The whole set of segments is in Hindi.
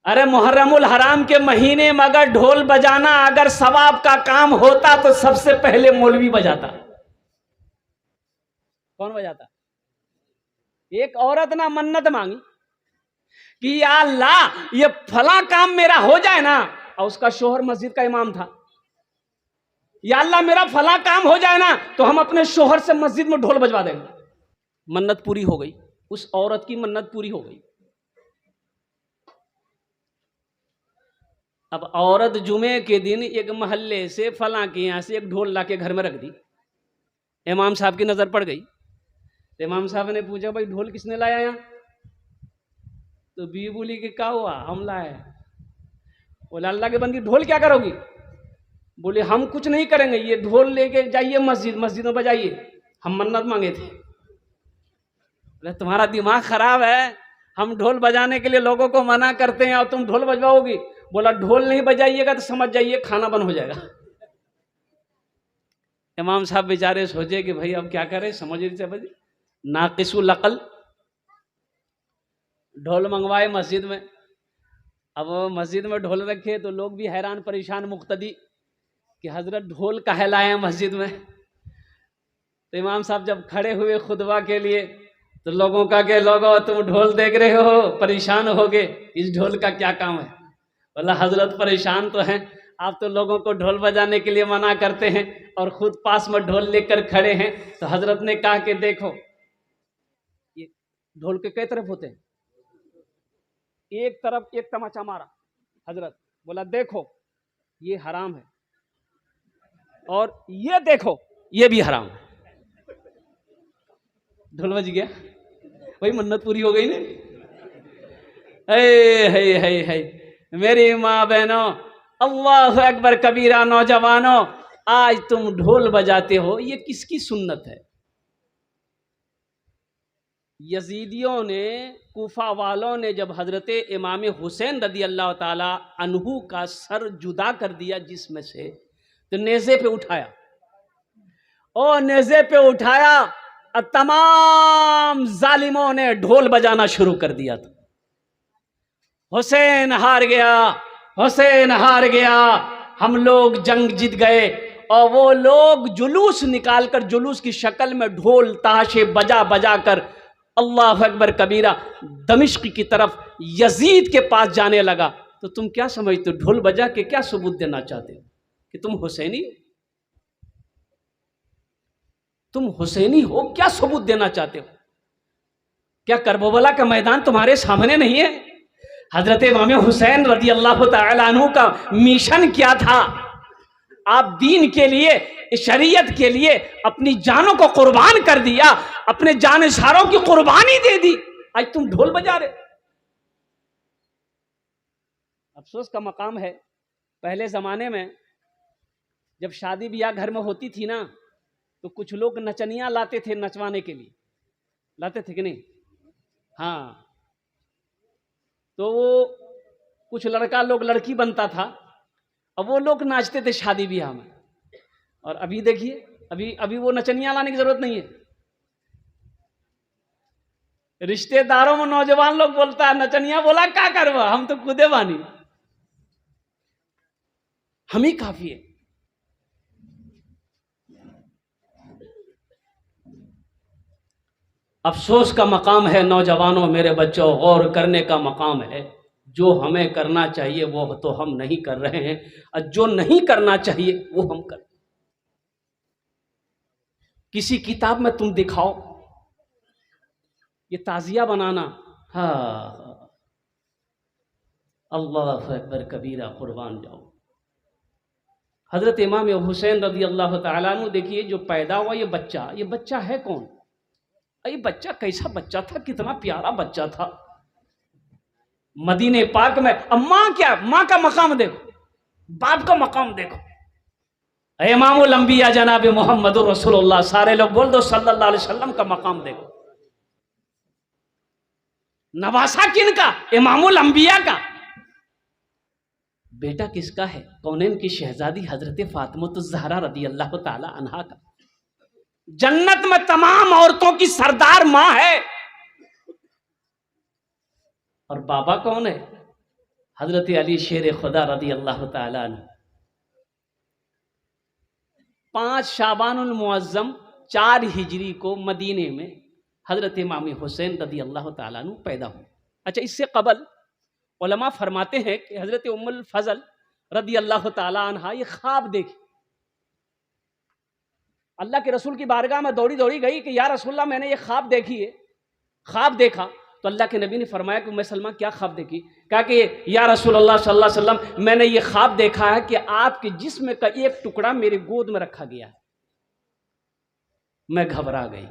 अरे मुहर्रमुल हराम के महीने में अगर ढोल बजाना अगर सवाब का काम होता तो सबसे पहले मौलवी बजाता। कौन बजाता? एक औरत ना मन्नत मांगी कि या अल्लाह ये फला काम मेरा हो जाए ना, और उसका शोहर मस्जिद का इमाम था। या अल्लाह मेरा फला काम हो जाए ना तो हम अपने शोहर से मस्जिद में ढोल बजवा देंगे। मन्नत पूरी हो गई, उस औरत की मन्नत पूरी हो गई। अब औरत जुमे के दिन एक महल्ले से फला के यहां से एक ढोल लाके घर में रख दी। इमाम साहब की नजर पड़ गई तो इमाम साहब ने पूछा भाई ढोल किसने लाया यहाँ? तो बीवी बोली कि क्या हुआ? हम लाए। बोले अल्लाह के बंदी ढोल क्या करोगी? बोले हम कुछ नहीं करेंगे, ये ढोल लेके जाइए मस्जिद में बजाइए, हम मन्नत मांगे थे। बोले तुम्हारा दिमाग खराब है, हम ढोल बजाने के लिए लोगों को मना करते हैं और तुम ढोल बजवाओगी? बोला ढोल नहीं बजाइएगा तो समझ जाइए खाना बंद हो जाएगा। इमाम साहब बेचारे सोचे कि भाई अब क्या करें, समझ नहीं समझ, नाकिसुल अक़ल। ढोल मंगवाए मस्जिद में। अब मस्जिद में ढोल रखे तो लोग भी हैरान परेशान मुक्तदी कि हजरत ढोल काहे लाए हैं मस्जिद में। तो इमाम साहब जब खड़े हुए खुतबा के लिए तो लोगों का के लोगों तुम ढोल देख रहे हो, परेशान होगे, इस ढोल का क्या काम है? बोला हजरत परेशान तो हैं, आप तो लोगों को ढोल बजाने के लिए मना करते हैं और खुद पास में ढोल लेकर खड़े हैं। तो हजरत ने कहा कि देखो ये ढोल के कई तरफ होते हैं, एक तरफ एक तमाचा मारा हजरत, बोला देखो ये हराम है और ये देखो ये भी हराम है। ढोल बज गया, वही मन्नत पूरी हो गई ना। है मेरी माँ बहनों, अल्लाह अकबर कबीरा, नौजवानों, आज तुम ढोल बजाते हो, ये किसकी सुन्नत है? यजीदियों ने, कूफा वालों ने जब हजरत इमाम हुसैन रदी अल्लाह ताला अन्हु का सर जुदा कर दिया जिस्म से, तो नेज़े पे उठाया और नेज़े पे उठाया और तमाम जालिमों ने ढोल बजाना शुरू कर दिया था। हुसैन हार गया, हुसैन हार गया, हम लोग जंग जीत गए। और वो लोग जुलूस निकालकर, जुलूस की शक्ल में ढोल ताशे बजा बजा कर अल्लाह अकबर कबीरा दमिश्क की तरफ यजीद के पास जाने लगा। तो तुम क्या समझते हो, ढोल बजा के क्या सबूत देना चाहते हो कि तुम हुसैनी, तुम हुसैनी हो? क्या सबूत देना चाहते हो? क्या करबला का मैदान तुम्हारे सामने नहीं है? हजरत इमाम हुसैन रज़ी अल्लाह तआला अन्हु का मिशन क्या था? आप दीन के लिए, शरीयत के लिए अपनी जानों को कुर्बान कर दिया, अपने जानसारों की कुर्बानी दे दी, आज तुम ढोल बजा रहे। अफसोस का मकाम है, पहले जमाने में जब शादी ब्याह घर में होती थी ना, तो कुछ लोग नचनियां लाते थे नचवाने के लिए, लाते थे कि नहीं? हाँ, तो वो कुछ लड़का लोग लड़की बनता था, अब वो लोग नाचते थे शादी ब्याह में। और अभी देखिए, अभी वो नचनियां लाने की जरूरत नहीं है। रिश्तेदारों में नौजवान लोग बोलता है नचनिया, बोला क्या करवा, हम तो खुदे बानी, हम ही काफी है। अफसोस का मकाम है नौजवानों, मेरे बच्चों, गौर करने का मकाम है। जो हमें करना चाहिए वो तो हम नहीं कर रहे हैं, और जो नहीं करना चाहिए वो हम कर। किसी किताब में तुम दिखाओ ये ताजिया बनाना, हाँ अल्लाह अकबर कबीरा, कुर्बान जाओ। हजरत इमाम हुसैन रज़ी अल्लाह तआला अन्हु देखिए, जो पैदा हुआ ये बच्चा है कौन? ये बच्चा कैसा बच्चा था, कितना प्यारा बच्चा था। मदीने पाक में अब माँ का मकाम देखो, बाप का मकाम देखो। इमामुल अंबिया जनाब मोहम्मद रसूलुल्लाह, सारे लोग बोल दो सल्लल्लाहु अलैहि वसल्लम का मकाम देखो। नवासा किनका? इमामुल अंबिया का। बेटा किसका है? कौनैन की शहजादी हजरत फातिमा ज़हरा रदी अल्लाह ताला अन्हा का। जन्नत में तमाम औरतों की सरदार मां है। और बाबा कौन है? हजरत अली शेर खुदा रदी अल्लाह ताला अन्हु 5 शाबानुल मुअज्जम 4 हिजरी को मदीने में हजरत इमाम हुसैन रदी अल्लाह ताला अन्हु पैदा हुए। अच्छा, इससे कबल उलमा फरमाते हैं कि हजरत उम्मुल फजल रदी अल्लाह ताला अन्हा ये ख्वाब देखी, अल्लाह के रसूल की बारगाह में दौड़ी दौड़ी गई कि या रसूलल्लाह मैंने ये ख्वाब देखी है। ख्वाब देखा तो अल्लाह के नबी ने फरमाया कि उम्मे सलमा क्या ख्वाब देखी? कहा कि या रसूलल्लाह सल्लल्लाहु अलैहि वसल्लम मैंने ये ख्वाब देखा है कि आपके जिस्म का एक टुकड़ा मेरे गोद में रखा गया है। मैं घबरा गई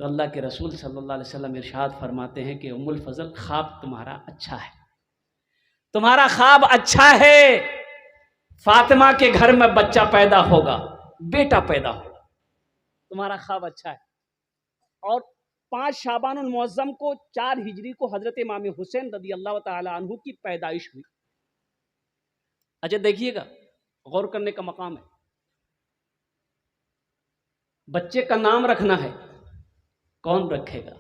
तो अल्लाह के रसूल सल्लल्लाहु अलैहि वसल्लम इरशाद फरमाते हैं कि उम्मुल फजल ख्वाब तुम्हारा अच्छा है, तुम्हारा ख्वाब अच्छा है, फातिमा के घर में बच्चा पैदा होगा, बेटा पैदा होगा, तुम्हारा ख्वाब अच्छा है। और 5 शाबानुल मुअज्जम को 4 हिजरी को हजरत इमाम हुसैन रदी अल्लाह ताला अन्हु की पैदाइश हुई। अच्छा देखिएगा, गौर करने का मकाम है। बच्चे का नाम रखना है, कौन रखेगा?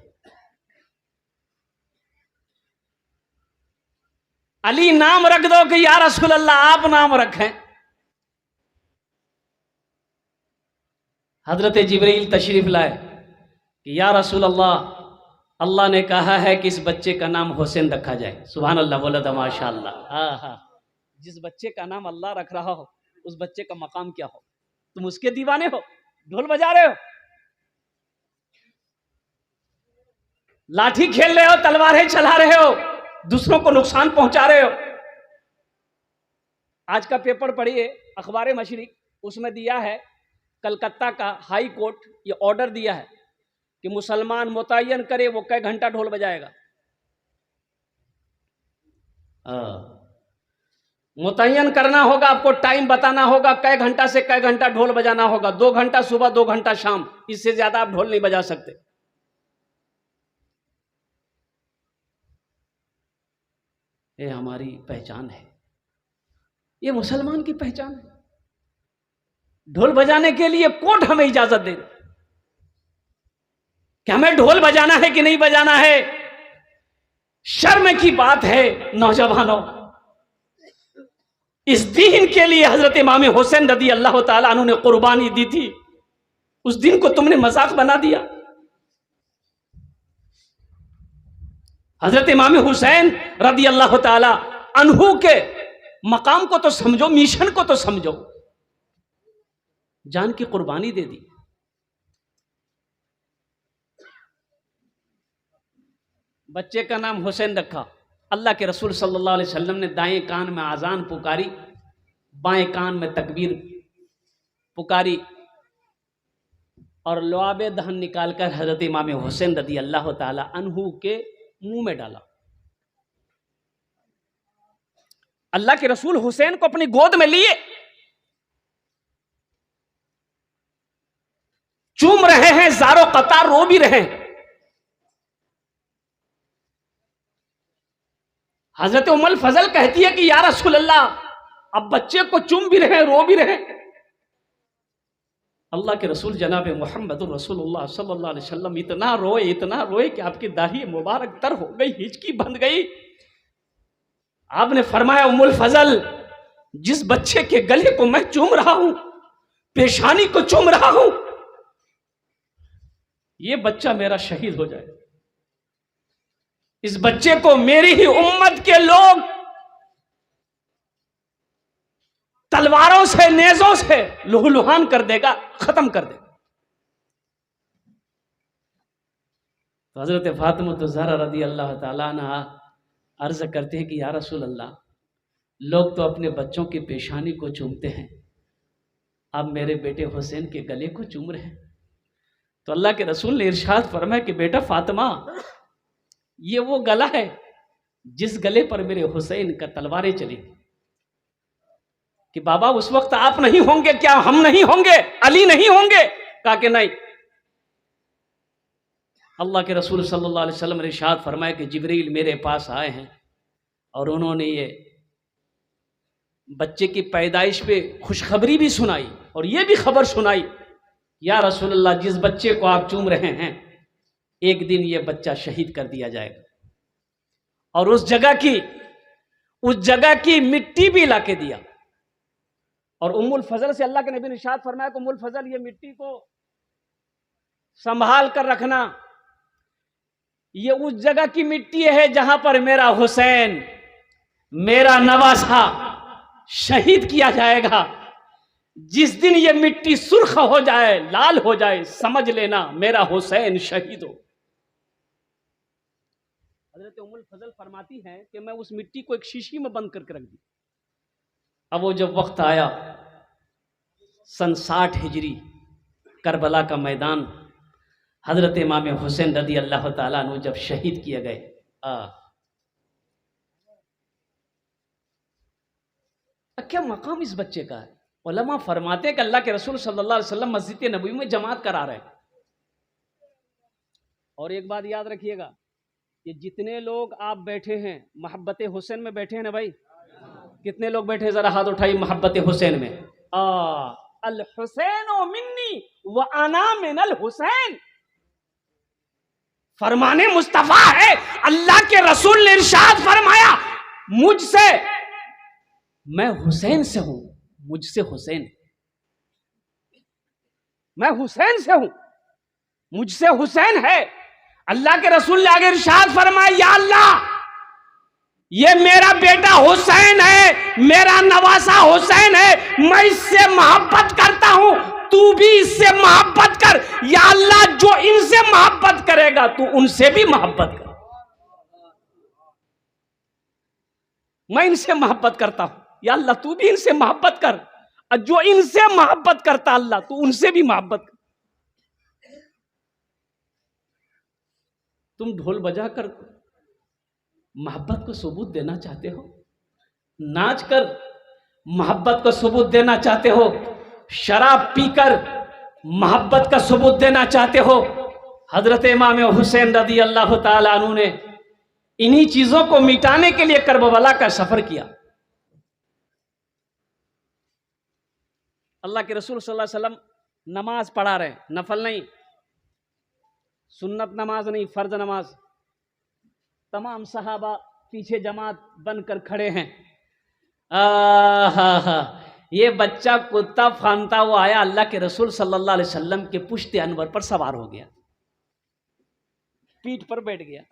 अली नाम रख दो कि या रसूल अल्लाह आप नाम रखें। हजरत जिब्रील तशरीफ लाए कि या रसूल अल्लाह, अल्लाह ने कहा है कि इस बच्चे का नाम हुसैन रखा जाए। सुभान अल्लाह, बोला था माशाअल्लाह। हाँ हाँ, जिस बच्चे का नाम अल्लाह रख रहा हो उस बच्चे का मकाम क्या हो? तुम उसके दीवाने हो, ढोल बजा रहे हो, लाठी खेल रहे हो, तलवारें चला रहे हो, दूसरों को नुकसान पहुंचा रहे हो। आज का पेपर पढ़िए, अखबार मशरिक, उसमें दिया है कलकत्ता का हाई कोर्ट ये ऑर्डर दिया है कि मुसलमान मुतय्यन करे वो कै घंटा ढोल बजाएगा। मुतय्यन करना होगा, आपको टाइम बताना होगा, कै घंटा से कै घंटा ढोल बजाना होगा। 2 घंटा सुबह, 2 घंटा शाम, इससे ज्यादा आप ढोल नहीं बजा सकते। ये हमारी पहचान है, ये मुसलमान की पहचान है। ढोल बजाने के लिए कोर्ट हमें इजाजत दे कि हमें ढोल बजाना है कि नहीं बजाना है। शर्म की बात है नौजवानों, इस दीन के लिए हजरत इमाम हुसैन रदी अल्लाह ताला अन्हु ने कुर्बानी दी थी, उस दिन को तुमने मजाक बना दिया। हजरत इमाम हुसैन रदी अल्लाह ताला अन्हु के मकाम को तो समझो, मिशन को तो समझो, जान की कुर्बानी दे दी। बच्चे का नाम हुसैन रखा। अल्लाह के रसूल सल्लल्लाहु अलैहि वसल्लम ने दाएं कान में आजान पुकारी, बाएं कान में तकबीर पुकारी और लुआबे दहन निकालकर हजरत इमाम हुसैन रदी अल्लाह ताला अन्हु के मुंह में डाला। अल्लाह के रसूल हुसैन को अपनी गोद में लिए, चूम रहे हैं, जारो कतार रो भी रहे हैं। हजरत उम्मुल फजल कहती है कि या रसूल अल्लाह, अब बच्चे को चूम भी रहे हैं, रो भी रहे हैं। अल्लाह के रसूल जनाब मुहम्मद रसूलुल्लाह सल्लल्लाहु अलैहि वसल्लम इतना रोए कि आपकी दाढ़ी मुबारक तर हो गई, हिचकी बंध गई। आपने फरमाया, उम्मुल फजल, जिस बच्चे के गले को मैं चूम रहा हूं, पेशानी को चूम रहा हूं, ये बच्चा मेरा शहीद हो जाए। इस बच्चे को मेरी ही उम्मत के लोग तलवारों से, नेजों से लुहलुहान कर देगा, खत्म कर देगा। तो हजरत फातिमा ज़हरा रदी अल्लाह ताला अन्हा अर्ज करते हैं कि या रसूल अल्लाह, लोग तो अपने बच्चों की पेशानी को चूमते हैं, अब मेरे बेटे हुसैन के गले को चूम रहे हैं। तो अल्लाह के रसूल ने इरशाद फरमाया कि बेटा फातिमा, ये वो गला है जिस गले पर मेरे हुसैन का तलवारें चली। कि बाबा उस वक्त आप नहीं होंगे क्या? हम नहीं होंगे? अली नहीं होंगे? कहा कि नहीं। अल्लाह के रसूल सल्लल्लाहु अलैहि वसल्लम ने इरशाद फरमाया कि जिब्रील मेरे पास आए हैं और उन्होंने ये बच्चे की पैदाइश पे खुशखबरी भी सुनाई और ये भी खबर सुनाई, या रसूलल्लाह, जिस बच्चे को आप चूम रहे हैं, एक दिन ये बच्चा शहीद कर दिया जाएगा। और उस जगह की, उस जगह की मिट्टी भी ला के दिया। और उम्मुल फजल से अल्लाह के नबी ने इरशाद फरमाया कि उम्मुल फजल, ये मिट्टी को संभाल कर रखना, ये उस जगह की मिट्टी है जहां पर मेरा हुसैन, मेरा नवासा शहीद किया जाएगा। जिस दिन ये मिट्टी सुर्ख हो जाए, लाल हो जाए, समझ लेना मेरा हुसैन शहीद हो। हजरत उम्मुल फजल फरमाती हैं कि मैं उस मिट्टी को एक शीशी में बंद करके रख दी। अब वो जब वक्त आया, सन 60 हिजरी, करबला का मैदान, हजरत इमाम हुसैन रदी अल्लाह ताला अन्हु जब शहीद किए गए, क्या मकाम इस बच्चे का है। उलमा फरमाते हैं कि अल्लाह के रसूल सल्लल्लाहु अलैहि वसल्लम मस्जिद नबवी में जमात करा रहे हैं। और एक बात याद रखिएगा, ये जितने लोग आप बैठे हैं मोहब्बत हुसैन में बैठे हैं ना भाई, कितने लोग बैठे, जरा हाथ उठाइए मोहब्बत हुसैन में। अल हुसैन मिन्नी व अना मिनल हुसैन, फरमाने मुस्तफा है। अल्लाह के रसूल ने इरशाद फरमाया, मुझसे, मैं हुसैन से हूं, मुझसे हुसैन, मैं हुसैन से हूं, मुझसे हुसैन है। अल्लाह के रसूल ने आगे इरशाद फरमाया, या अल्लाह, ये मेरा बेटा हुसैन है, मेरा नवासा हुसैन है, मैं इससे मोहब्बत करता हूं, तू भी इससे मोहब्बत कर। या अल्लाह, जो इनसे मोहब्बत करेगा तू उनसे भी मोहब्बत कर। मैं इनसे मोहब्बत करता हूं, या अल्लाह तू भी इनसे मोहब्बत कर, और जो इनसे मोहब्बत करता अल्लाह तू उनसे भी मोहब्बत कर। तुम ढोल बजा कर मोहब्बत को सबूत देना चाहते हो, नाच कर मोहब्बत को सबूत देना चाहते हो, शराब पीकर मोहब्बत का सबूत देना चाहते हो। हजरत इमाम हुसैन रदी अल्लाह ताला अन्हु ने इन्हीं चीजों को मिटाने के लिए करबला का सफर किया। अल्लाह के रसूल सल्लल्लाहु अलैहि वसल्लम नमाज पढ़ा रहे, नफल नहीं, सुन्नत नमाज नहीं, फर्ज नमाज। तमाम सहाबा पीछे जमात बनकर खड़े हैं। ये बच्चा कुत्ता फानता हुआ आया, अल्लाह के रसूल सल्लल्लाहु अलैहि वसल्लम के पुश्ते अनवर पर सवार हो गया, पीठ पर बैठ गया।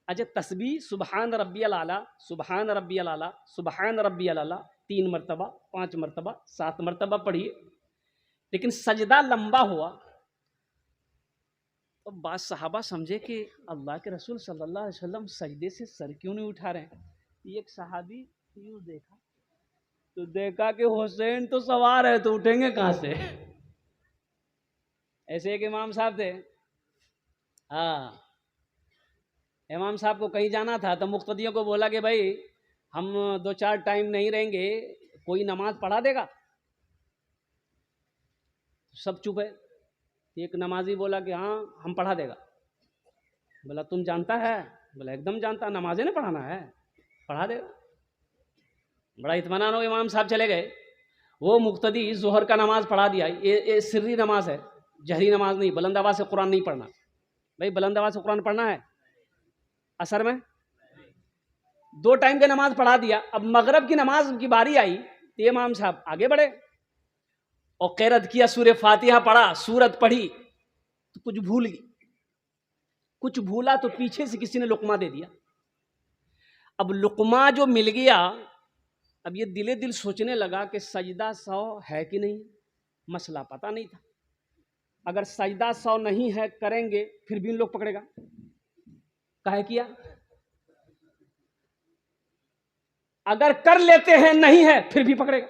अच्छा, तस्बीह सुबहान रब्बियल आला, सुबहान रब्बियल आला, सुबहान रब्बियल आला 3 मरतबा, 5 मरतबा, 7 मरतबा पढ़िए, लेकिन सजदा लंबा हुआ। तो बाद सहाबा समझे कि अल्लाह के रसूल सल्लल्लाहु अलैहि वसल्लम सजदे से सर क्यों नहीं उठा रहे हैं। एक सहाबी यूं देखा तो देखा कि हुसैन तो सवार है, तो उठेंगे कहां से। ऐसे एक इमाम साहब थे, इमाम साहब को कहीं जाना था, तो मुक्तदियों को बोला कि भाई हम 2-4 टाइम नहीं रहेंगे, कोई नमाज पढ़ा देगा। सब चुप है। एक नमाजी बोला कि हाँ हम पढ़ा देगा। बोला तुम जानता है? बोला एकदम जानता, नमाजें नहीं पढ़ाना है, पढ़ा देगा। बड़ा इत्मीनान हो, इमाम साहब चले गए। वो मुक्तदी जोहर का नमाज पढ़ा दिया। ये सिर्री नमाज है, जहरी नमाज नहीं, बुलंद आवाज से कुरान नहीं पढ़ना। भाई बुलंद आवाज से कुरान पढ़ना है असर में। 2 टाइम की नमाज पढ़ा दिया। अब मगरब की नमाज की बारी आई तो इमाम साहब आगे बढ़े और क़िरात किया, सूरह फातिहा पढ़ा, सूरत पढ़ी तो कुछ भूल गई, कुछ भूला तो पीछे से किसी ने लुकमा दे दिया। अब लुकमा जो मिल गया, अब ये दिले दिल सोचने लगा कि सजदा 100 है कि नहीं, मसला पता नहीं था। अगर सजदा 100 नहीं है करेंगे फिर भी इन लोग पकड़ेगा, काहे किया। अगर कर लेते हैं नहीं है फिर भी पकड़ेगा।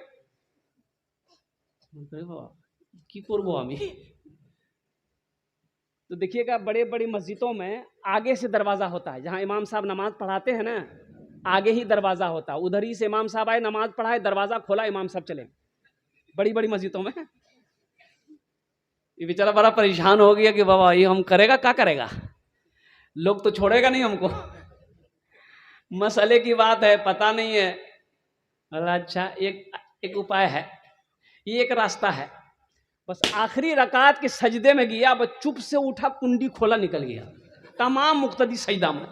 की करबो आमी। तो देखिएगा बड़े बड़ी मस्जिदों में आगे से दरवाजा होता है, जहां इमाम साहब नमाज पढ़ाते हैं ना, आगे ही दरवाजा होता है। उधर ही से इमाम साहब आए, नमाज पढ़ाए, दरवाजा खोला, इमाम साहब चले। बड़ी बड़ी मस्जिदों में ये बेचारा बड़ा परेशान हो गया कि बाबा ये हम करेगा, क्या करेगा, लोग तो छोड़ेगा नहीं हमको। मसले की बात है, पता नहीं है। अच्छा, एक उपाय है, ये एक रास्ता है। बस आखिरी रकात के सजदे में गया, बस चुप से उठा, कुंडी खोला, निकल गया। तमाम मुक्तदी सजदा में,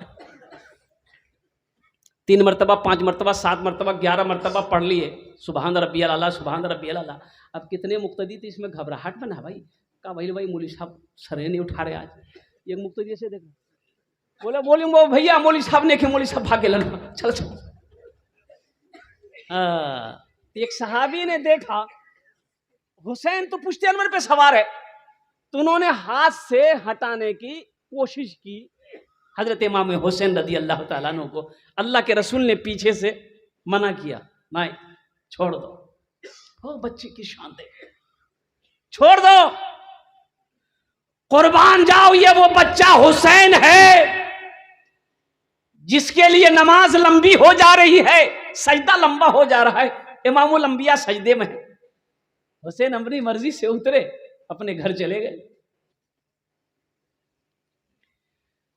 3 मरतबा 5 मरतबा 7 मरतबा 11 मरतबा पढ़ लिए सुबहान रब्बियल आला सुबहान रब्बियल आला। अब कितने मुक्तदी थे इसमें घबराहट में ना भाई का भाई मौली साहब सरे नहीं उठा रहे आज। ये मुक्तदी से देखो बोले बोली वो भैया मौली साहब ने मौली साहब भाग के लना चल चल। एक सहाबी ने देखा हुसैन तो पुश्ते अनवर पे सवार है, तो उन्होंने हाथ से हटाने की कोशिश की। हजरत इमाम हुसैन रदी अल्लाह ताला अन्हु को अल्लाह के रसूल ने पीछे से मना किया, नहीं छोड़ दो, ओ बच्चे की शान दे, छोड़ दो, कुर्बान जाओ, ये वो बच्चा हुसैन है जिसके लिए नमाज लंबी हो जा रही है, सजदा लंबा हो जा रहा है, इमामुल अंबिया सजदे में है। हुसैन अपनी मर्जी से उतरे, अपने घर चले गए।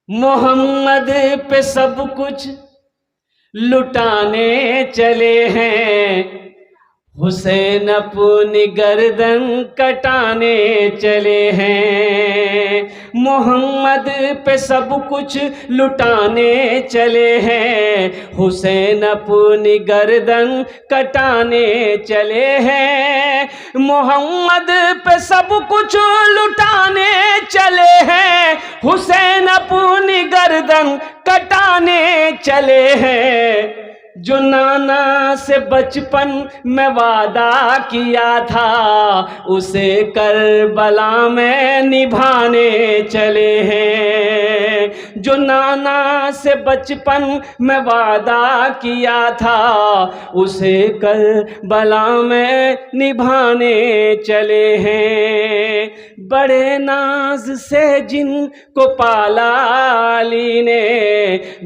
मोहम्मद पे सब कुछ लुटाने चले हैं, हुसैन अपनी गर्दन कटाने चले हैं। मोहम्मद पे सब कुछ लुटाने चले हैं, हुसैन अपनी गर्दन कटाने चले हैं। मोहम्मद पे सब कुछ लुटाने चले हैं, हुसैन अपनी गर्दन कटाने चले हैं। जो नाना से बचपन में वादा किया था, उसे करबला में निभाने चले हैं। जो नाना से बचपन में वादा किया था, उसे करबला में निभाने चले हैं। बड़े नाज से जिनको पाला अली ने,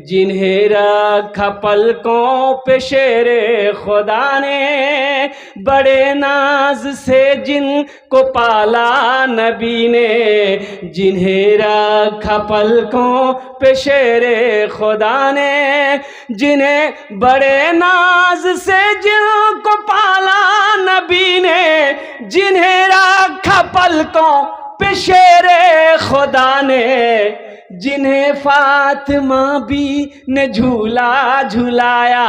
जिन्हें रखा पलकों पे शेरे खुदा ने, बड़े नाज से जिनको पाला नबी ने, जिन्हें रखा पलकों पे शेरे खुदा ने, जिन्हें बड़े नाज से जिनको पाला नबी ने, जिन्हें रखा पलकों पे शेरे खुदा ने, जिन्हें फातिमा भी ने झूला झुलाया,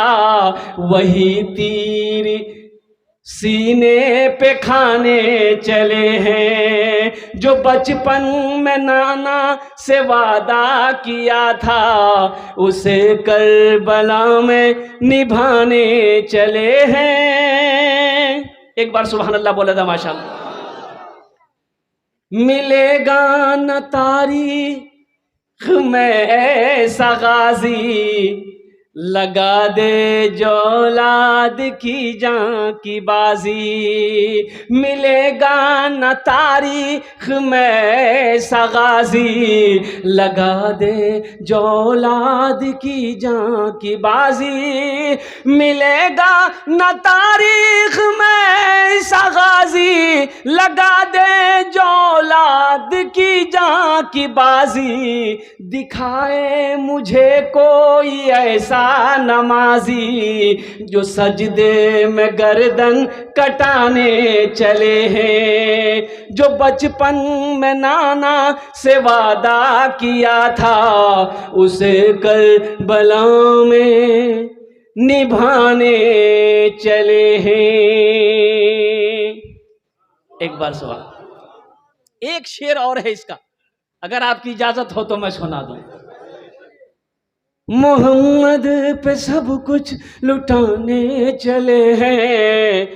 वही तीर सीने पे खाने चले हैं। जो बचपन में नाना से वादा किया था, उसे करबला में निभाने चले हैं। एक बार सुभान अल्लाह बोला था माशाअल्लाह। मिलेगा न तारीख में ऐसा गाजी, लगा दे जो औलाद की जान की बाजी। मिलेगा न तारीख में ऐसा गाजी, लगा दे जो औलाद की जान की बाजी। मिलेगा न तारीख में ऐसा गाजी, लगा दे जो औलाद की जान की बाजी। दिखाए मुझे कोई ऐसा नमाजी, जो सजदे में गर्दन कटाने चले हैं। जो बचपन में नाना से वादा किया था, उसे करबला में निभाने चले हैं। एक बार सवाल, एक शेर और है इसका, अगर आपकी इजाजत हो तो मैं सुना दूं। मोहम्मद पे सब कुछ लुटाने चले हैं,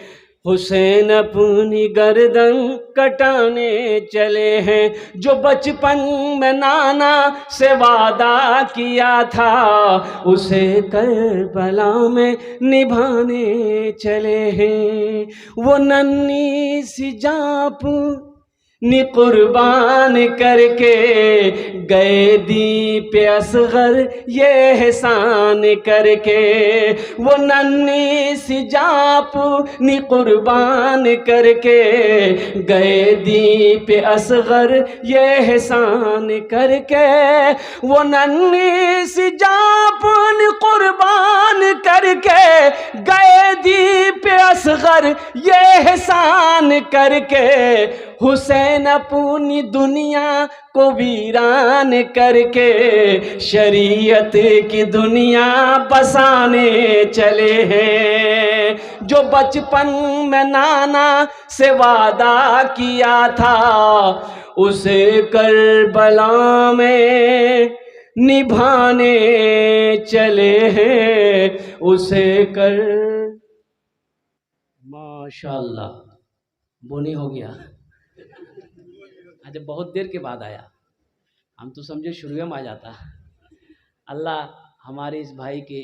हुसैन अपनी गर्दन कटाने चले हैं। जो बचपन में नाना से वादा किया था, उसे करबला में निभाने चले हैं। वो नन्ही सी जाप नि कुर्बान करके गए दीप असगर ये एहसान करके। वो नन्ही सी जाप नि कुर्बान करके गए दीप असगर ये एहसान करके। वो नन्ही सी जाप नि कुर्बान करके गए दीप असगर ये एहसान करके। हुसैन अपनी दुनिया को वीरान करके शरीयत की दुनिया बसाने चले हैं। जो बचपन में नाना से वादा किया था उसे करबला में निभाने चले हैं, उसे कर। माशाअल्लाह, बोनी हो गया। आज बहुत देर के बाद आया, हम तो समझे शुरू में आ जाता। अल्लाह हमारे इस भाई के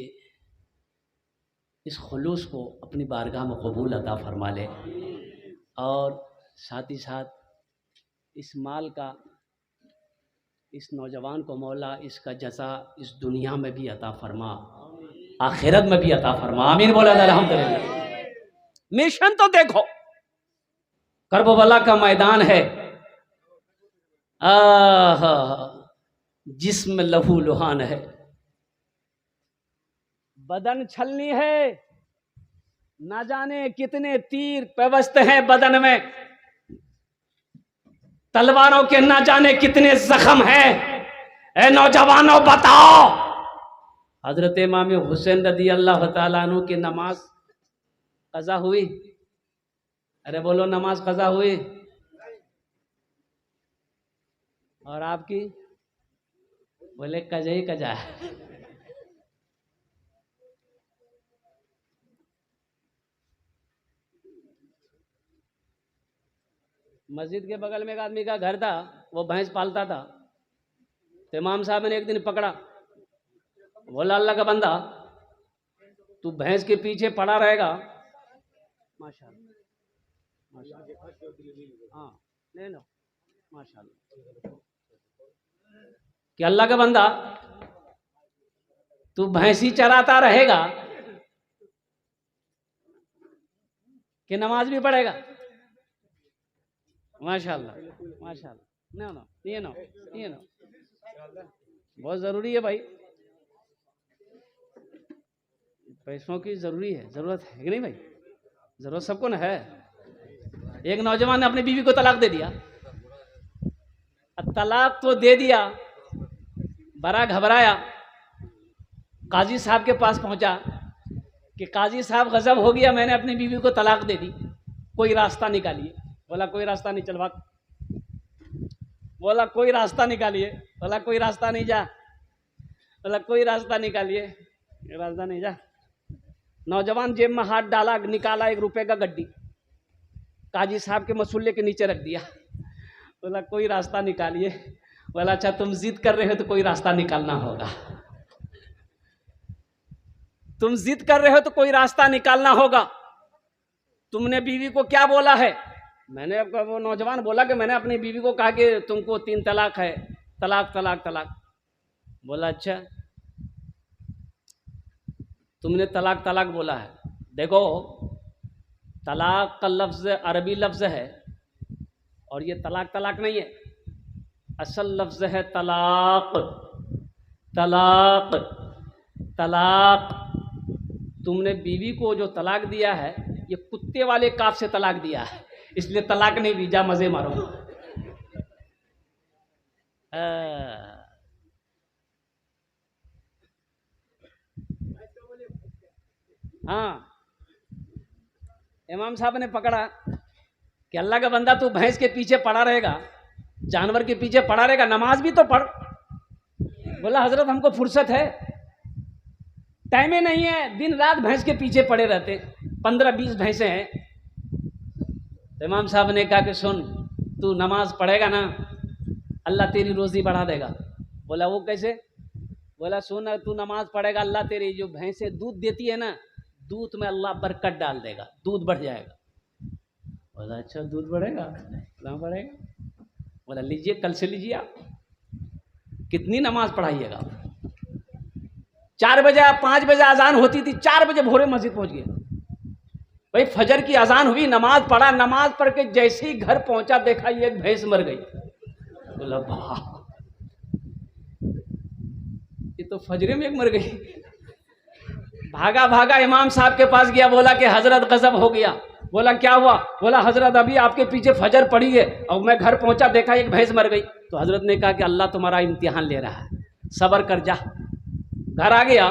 इस खुलूस को अपनी बारगाह में कबूल अता फरमा ले, और साथ ही साथ इस माल का इस नौजवान को मौला इसका जज़ा इस दुनिया में भी अता फरमा, आखिरत में भी अता फरमा। आमीन बोला अल्हम्दुलिल्लाह। मिशन तो देखो, करबला का मैदान है, जिस्म लहू लुहान है, बदन छलनी है, ना जाने कितने तीर पेवस्त हैं बदन में, तलवारों के ना जाने कितने जख्म हैं। ए नौजवानों बताओ, हजरत इमाम हुसैन रदी अल्लाह तआला अन्हु की नमाज कज़ा हुई? अरे बोलो, नमाज कज़ा हुई? और आपकी? बोले कज़ा ही कज़ा है। मस्जिद के बगल में एक आदमी का घर था, वो भैंस पालता था। तो इमाम साहब ने एक दिन पकड़ा, बोला अल्लाह का बंदा, तू भैंस के पीछे पड़ा रहेगा। माशाअल्लाह, माशाअल्लाह, हाँ ले लो, माशाअल्लाह। कि अल्लाह का बंदा, तू भैंसी चराता रहेगा कि नमाज भी पढ़ेगा? माशाअल्लाह, माशाअल्लाह। नो नो, ये नो, ये नो, बहुत ज़रूरी है भाई, पैसों की ज़रूरी है, ज़रूरत है कि नहीं भाई? ज़रूरत सबको ना है। एक नौजवान ने अपनी बीवी को तलाक दे दिया। तलाक तो दे दिया, बड़ा घबराया, काजी साहब के पास पहुंचा कि काजी साहब गजब हो गया, मैंने अपनी बीवी को तलाक दे दी, कोई रास्ता निकालिए। बोला कोई रास्ता नहीं, चल भाग। बोला कोई रास्ता निकालिए। बोला कोई रास्ता नहीं, जा। बोला कोई रास्ता निकालिए, रास्ता नहीं, जा। नौजवान जेब में हाथ डाला, निकाला 1 रुपए का गड्डी, काजी साहब के मसूल्ले के नीचे रख दिया। बोला कोई रास्ता निकालिए। बोला अच्छा तुम जिद कर रहे हो तो कोई रास्ता निकालना होगा, तुम जिद कर रहे हो तो कोई रास्ता निकालना होगा। तुमने बीवी को क्या बोला है? मैंने, वो नौजवान बोला कि मैंने अपनी बीवी को कहा कि तुमको 3 तलाक है, तलाक तलाक तलाक। बोला अच्छा तुमने तलाक तलाक बोला है। देखो, तलाक का लफ्ज़ अरबी लफ्ज़ है और ये तलाक तलाक नहीं है, असल लफ्ज़ है तलाक। तलाक तलाक, तुमने बीवी को जो तलाक दिया है ये कुत्ते वाले काफ से तलाक दिया है, इसलिए तलाक नहीं दी, जा मजे मारो। हाँ, इमाम साहब ने पकड़ा कि अल्लाह का बंदा तू भैंस के पीछे पड़ा रहेगा, जानवर के पीछे पड़ा रहेगा, नमाज भी तो पढ़। बोला हजरत हमको फुर्सत है, टाइम ही नहीं है, दिन रात भैंस के पीछे पड़े रहते, 15-20 भैंसे हैं। तो इमाम साहब ने कहा कि सुन, तू नमाज पढ़ेगा ना, अल्लाह तेरी रोज़ी बढ़ा देगा। बोला वो कैसे? बोला सुन, तू नमाज पढ़ेगा, अल्लाह तेरी जो भैंसे दूध देती है ना, दूध में अल्लाह बरकत डाल देगा, दूध बढ़ जाएगा। बोला अच्छा दूध बढ़ेगा, कहाँ बढ़ेगा? बोला लीजिए, कल से लीजिए आप। कितनी नमाज पढ़ाइएगा? 4 बजे 5 बजे अजान होती थी, 4 बजे भोरे मस्जिद पहुंच गए भाई। फजर की अजान हुई, नमाज पढ़ा, नमाज पढ़ के जैसे ही घर पहुंचा देखा ये एक भैंस मर गई। बोला वाह, ये तो फजरे में एक मर गई। भागा भागा इमाम साहब के पास गया, बोला कि हजरत गजब हो गया, बोला क्या हुआ? बोला हजरत अभी आपके पीछे फजर पड़ी है और मैं घर पहुंचा देखा एक भैंस मर गई। तो हजरत ने कहा कि अल्लाह तुम्हारा इम्तिहान ले रहा है, सब्र कर जा। घर आ गया,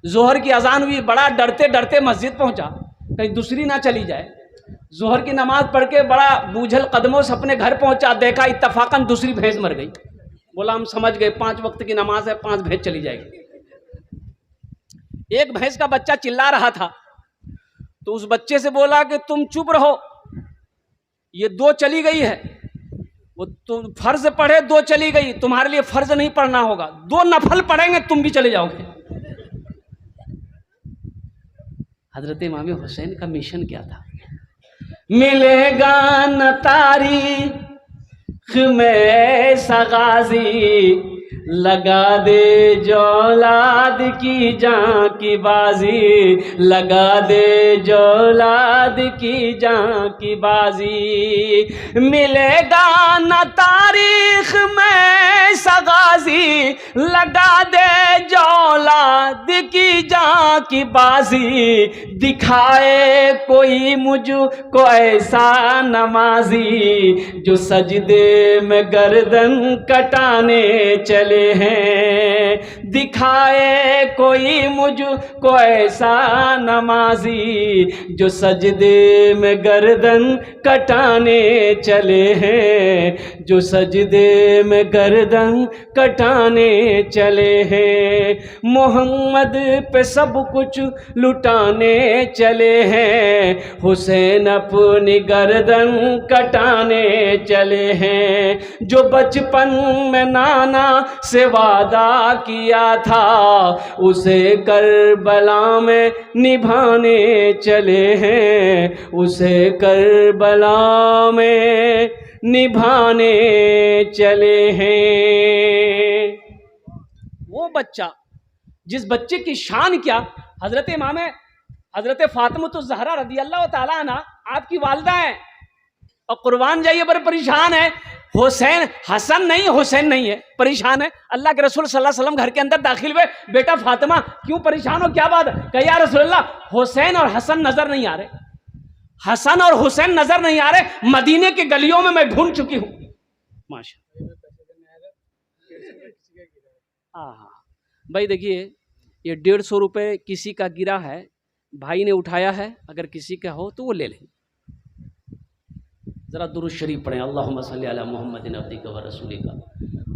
जोहर की अजान हुई, बड़ा डरते डरते मस्जिद पहुंचा कहीं दूसरी ना चली जाए। जोहर की नमाज पढ़ के बड़ा बूझल कदमों से अपने घर पहुंचा, देखा इत्तफाकन दूसरी भैंस मर गई। बोला हम समझ गए 5 वक्त की नमाज है, 5 भैंस चली जाएगी। एक भैंस का बच्चा चिल्ला रहा था तो उस बच्चे से बोला कि तुम चुप रहो, ये 2 चली गई है, वो तुम फर्ज पढ़े 2 चली गई, तुम्हारे लिए फर्ज नहीं पढ़ना होगा, 2 नफल पढ़ेंगे तुम भी चले जाओगे। हजरत इमाम हुसैन का मिशन क्या था? मिलेगा न तारीख में सगाजी, लगा दे जो औलाद की जान की बाजी, लगा दे जो औलाद की जान की बाजी। मिलेगा न तारीख में सगाजी, लगा दे जो औलाद की जान की बाजी। दिखाए कोई मुझको ऐसा नमाजी, जो सजदे में गर्दन कटाने चले हैं। दिखाए कोई मुझको ऐसा नमाजी, जो सजदे में गर्दन कटाने चले हैं, जो सजदे में गर्दन कटाने चले हैं। मोहम्मद पे सब कुछ लुटाने चले हैं, हुसैन अपनी गर्दन कटाने चले हैं। जो बचपन में नाना से वादा किया था, उसे करबला में निभाने चले हैं, उसे करबला में निभाने चले हैं। वो बच्चा, जिस बच्चे की शान क्या, हजरत फातिमा ज़हरा रदी अल्लाह ताला अन्हा आपकी वालिदा है और कुर्बान जाइए पर परेशान है। हुसैन, हसन नहीं हुसैन नहीं है, परेशान है। अल्लाह के रसूल सल्लल्लाहु अलैहि वसल्लम घर के अंदर दाखिल हुए, बेटा फातिमा क्यों परेशान हो, क्या बात? कहा या रसूलल्लाह हुसैन और हसन नजर नहीं आ रहे, हसन और हुसैन नजर नहीं आ रहे, मदीने की गलियों में मैं ढूंढ चुकी हूं। माशा भाई देखिए, ये 150 रुपये किसी का गिरा है, भाई ने उठाया है, अगर किसी का हो तो वो ले लें। ज़रा दुरूद शरीफ पढ़ें, अल्लाहुम्मा सल्ली अला मुहम्मदिन अब्दिका व रसूलिका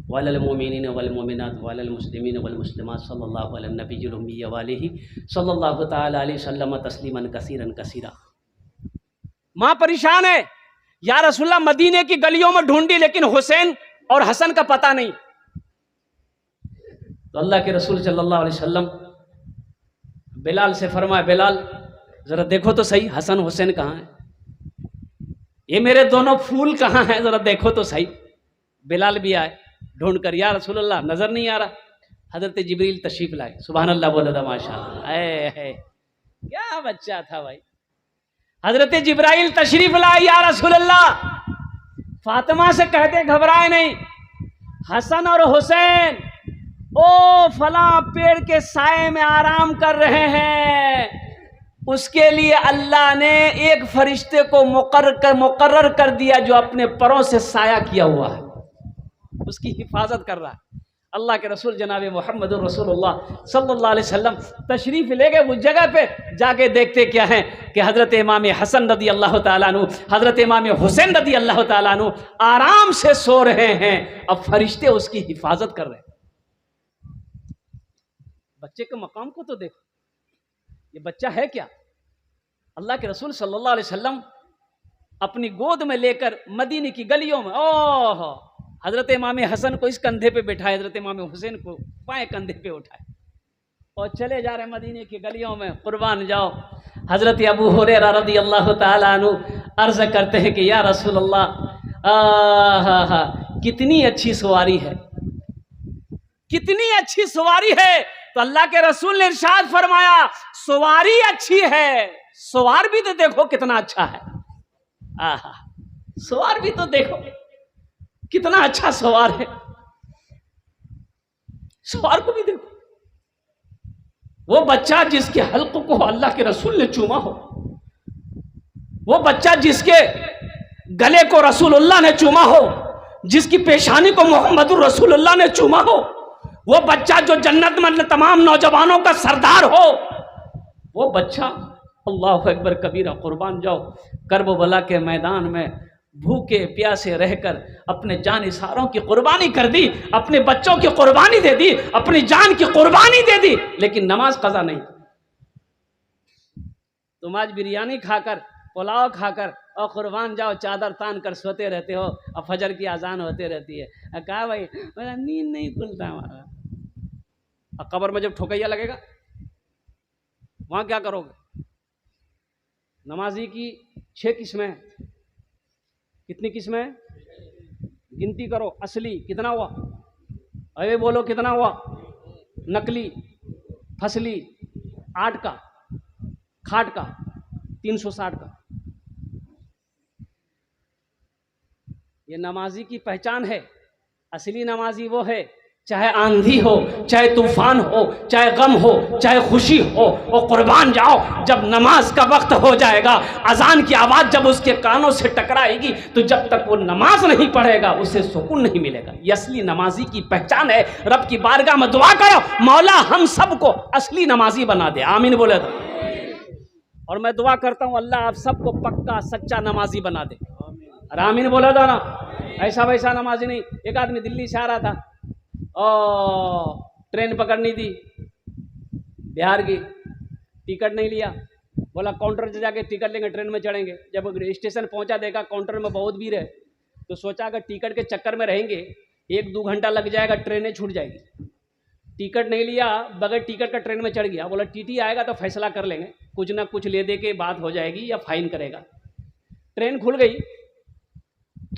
व अलल मोमिनीन वल मोमिनात व अलल मुस्लिमीन वल मुस्लिमात सल्लल्लाहु अला नबिय्यिल उम्मी व आलिहि सल्लल्लाहु तआला अलैहि वसल्लम तस्लीमन कसीरन कसीरा। माँ परेशान है, या रसूलल्लाह मदीने की गलियों में ढूंढी लेकिन हुसैन और हसन का पता नहीं। तो अल्लाह के रसूल सल्लल्लाहु अलैहि वसल्लम बिलाल से फरमाया, बिलाल ज़रा देखो तो सही हसन हुसैन कहाँ है, ये मेरे दोनों फूल कहाँ हैं, ज़रा देखो तो सही। बिलाल भी आए ढूंढ कर, या रसूलल्लाह नज़र नहीं आ रहा। हज़रत जिब्रील तशरीफ लाए, सुभान अल्लाह बोला था माशाअल्लाह, है क्या बच्चा था भाई। हज़रत जिब्राइल तशरीफ लाए, या रसूलल्लाह फातिमा से कहते घबराए नहीं, हसन और हुसैन ओ फला पेड़ के साए में आराम कर रहे हैं, उसके लिए अल्लाह ने एक फरिश्ते को मुकर्रर कर दिया जो अपने परों से साया किया हुआ है, उसकी हिफाजत कर रहा है। अल्लाह के रसूल जनाब मोहम्मद रसूलुल्लाह सल्लल्लाहु अलैहि वसल्लम तशरीफ़ ले गए उस जगह पे, जाके देखते क्या है कि हज़रत इमाम हसन रदी अल्लाह ताला अन्हु, हज़रत इमाम हुसैन रदी अल्लाह ताला अन्हु आराम से सो रहे हैं, अब फरिश्ते उसकी हिफाजत कर रहे हैं। बच्चे के मकाम को तो देखो, ये बच्चा है क्या? अल्लाह के रसूल सल्लल्लाहु अलैहि वसल्लम अपनी गोद में लेकर मदीने की गलियों में, ओह हजरत इमाम हसन को इस कंधे पे बैठाए, हजरत इमाम हुसैन को बाएं कंधे पे उठाए और चले जा रहे मदीने की गलियों में, कुर्बान जाओ। हजरत अबू हुरैरा रज़ी अल्लाह ताला अन्हु अर्ज करते हैं कि या रसूल अल्लाह कितनी अच्छी सवारी है, कितनी अच्छी सवारी है। तो अल्लाह के रसूल ने इरशाद फरमाया, सवारी अच्छी है, सवार भी तो देखो कितना अच्छा है। आहा, सवार भी तो देखो कितना अच्छा सवार है, सवार को भी देखो। वो बच्चा जिसके हल्क को अल्लाह के रसूल ने चूमा हो, वो बच्चा जिसके गले को रसूलुल्लाह ने चूमा हो, जिसकी पेशानी को मोहम्मदुर रसूलुल्लाह ने चूमा हो, वो बच्चा जो जन्नत में तमाम नौजवानों का सरदार हो, वो बच्चा अल्लाह अकबर कबीरा, कुर्बान जाओ, करबला के मैदान में भूखे प्यासे रहकर अपने जान इशारों की कुर्बानी कर दी, अपने बच्चों की कुर्बानी दे दी, अपनी जान की कुर्बानी दे दी, लेकिन नमाज कज़ा नहीं। तुम आज बिरयानी खाकर, पुलाव खाकर और कुर्बान जाओ चादर तान कर सोते रहते हो और फजर की अजान होते रहती है। कहा भाई मेरा नींद नहीं खुलता हमारा। और कब्र में जब ठोकैया लगेगा वहां क्या करोगे? नमाजी की 6 किस्में हैं। कितनी किस्में हैं? गिनती करो। असली कितना हुआ? अरे बोलो कितना हुआ? नकली, फसली 8 का, खाट का 360 का। ये नमाजी की पहचान है। असली नमाजी वो है, चाहे आंधी हो, चाहे तूफान हो, चाहे गम हो, चाहे खुशी हो, और कुर्बान जाओ जब नमाज का वक्त हो जाएगा, अजान की आवाज़ जब उसके कानों से टकराएगी, तो जब तक वो नमाज नहीं पढ़ेगा उसे सुकून नहीं मिलेगा। ये असली नमाजी की पहचान है। रब की बारगाह में दुआ करो, मौला हम सबको असली नमाजी बना दे। आमीन बोले तो। और मैं दुआ करता हूँ अल्लाह आप सबको पक्का सच्चा नमाजी बना दे। और आमीन बोला था ना। ऐसा वैसा नमाजी नहीं। एक आदमी दिल्ली से आ रहा था और ट्रेन पकड़नी थी बिहार की, टिकट नहीं लिया। बोला काउंटर से जाके टिकट लेंगे, ट्रेन में चढ़ेंगे। जब स्टेशन पहुंचा, देखा काउंटर में बहुत भीड़ है, तो सोचा अगर टिकट के चक्कर में रहेंगे 1-2 घंटा लग जाएगा, ट्रेनें छूट जाएगी। टिकट नहीं लिया, बगैर टिकट का ट्रेन में चढ़ गया। बोला टीटी आएगा तो फैसला कर लेंगे, कुछ ना कुछ ले दे के बात हो जाएगी या फाइन करेगा। ट्रेन खुल गई।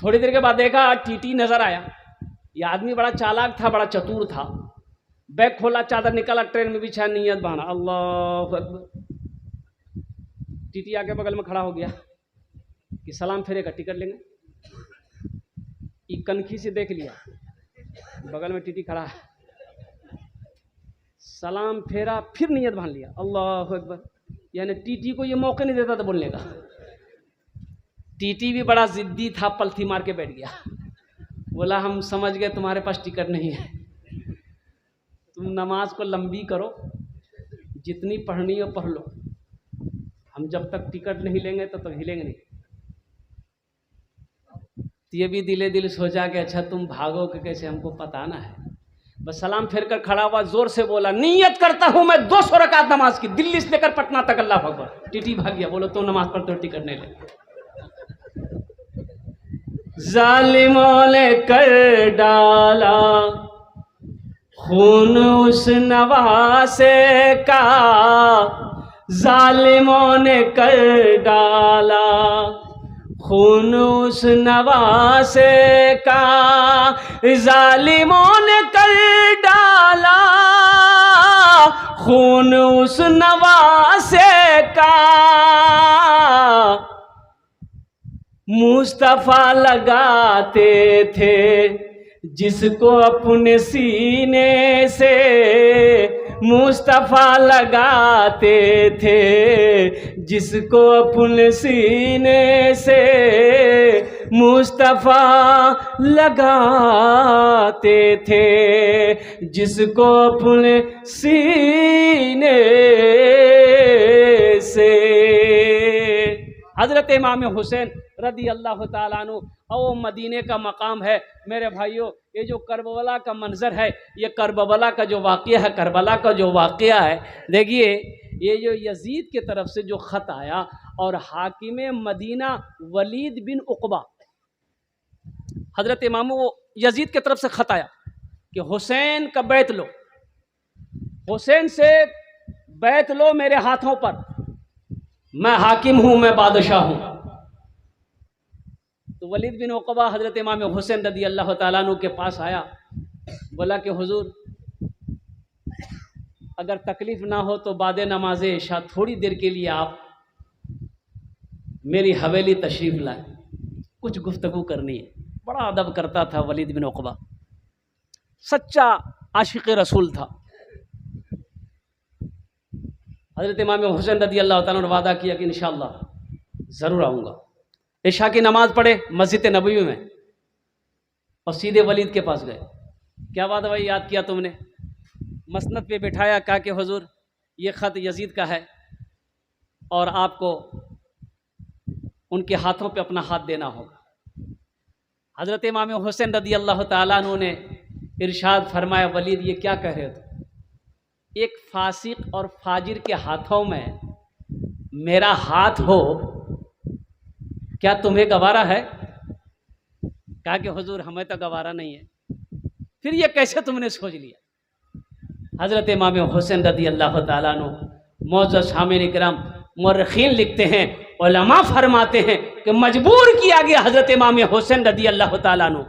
थोड़ी देर के बाद देखा टीटी नजर आया। ये आदमी बड़ा चालाक था, बड़ा चतुर था। बैग खोला, चादर निकाला, ट्रेन में बिछा, नियत बांधा, अल्लाह अकबर। टीटी आके बगल में खड़ा हो गया कि सलाम फेरेगा, टिकट लेंगे। कनखी से देख लिया, बगल में टीटी खड़ा है। सलाम फेरा, फिर नियत बांध लिया, अल्लाह अकबर। यानी टीटी को ये मौका नहीं देता था बोलने का। टीटी भी बड़ा जिद्दी था, पलथी मार के बैठ गया। बोला हम समझ गए तुम्हारे पास टिकट नहीं है, तुम नमाज को लंबी करो, जितनी पढ़नी हो पढ़ लो, हम जब तक टिकट नहीं लेंगे तब तक हिलेंगे नहीं। तो ये भी दिले दिल सोचा कि अच्छा तुम भागोगे कैसे, हमको पता ना है। बस सलाम फेर कर खड़ा हुआ, जोर से बोला नियत करता हूं मैं 200 रकात नमाज की, दिल्ली से लेकर पटना तक, अल्लाह अकबर। टीटी भाग गया। बोलो तुम नमाज पढ़ते हो, टिकट नहीं ले। जालिमों ने कर डाला खून उस नवासे का, जालिमों ने कर डाला खून उस नवासे का, जालिमों ने कर डाला खून उस नवासे का। मुस्तफा लगाते थे जिसको अपने सीने से, मुस्तफा लगाते थे जिसको अपने सीने से, मुस्तफा लगाते थे जिसको अपने सीने से। हजरत इमाम हुसैन रदी अल्लाह ताला अन्हु, और मदीने का मकाम है मेरे भाइयों। ये जो करबला का मंजर है, ये करबला का जो वाक़या है, करबला का जो वाक़या है, देखिए ये जो यजीद की तरफ से जो ख़त आया और हाकिम मदीना वलीद बिन उक़बा, हज़रत इमाम यजीद की तरफ से ख़त आया कि हुसैन का बैत लो, हुसैन से बैत लो मेरे हाथों पर, मैं हाकिम हूँ, मैं बादशाह हूँ। तो वलीद बिन उक़बा हज़रत इमाम हुसैन रदी अल्लाह ताला अन्हु के पास आया, बोला कि हुजूर अगर तकलीफ़ ना हो तो बाद नमाज इशा थोड़ी देर के लिए आप मेरी हवेली तशरीफ़ लाए, कुछ गुफ्तगू करनी है। बड़ा अदब करता था वलीद बिन उक़बा, सच्चा आशिक़ रसूल था। हज़रत इमाम हुसैन रदी अल्लाह ताला ने वादा किया कि इंशाअल्लाह ज़रूर आऊँगा। इशा की नमाज़ पढ़े मस्जिद नबवी में और सीधे वलीद के पास गए। क्या बात है भाई, याद किया तुमने? मसनद पे बिठाया, कहा कि हुजूर ये ख़त यजीद का है और आपको उनके हाथों पे अपना हाथ देना होगा। हज़रत इमाम हुसैन रदी अल्लाह ताला अन्हु ने इरशाद फरमाया, वलीद ये क्या कह रहे हो? एक फासिक और फाजिर के हाथों में मेरा हाथ हो, क्या तुम्हें गवारा है? कहा कि हुजूर हमें तो गवारा नहीं है। फिर ये कैसे तुमने सोच लिया? हज़रत इमाम हुसैन रदी अल्लाह ताला अन्हु मौजूद हामिन इकराम मुर्रखीन लिखते हैं, उलमा फरमाते हैं कि मजबूर किया गया हज़रत इमाम हुसैन रदी अल्लाह ताला अन्हु,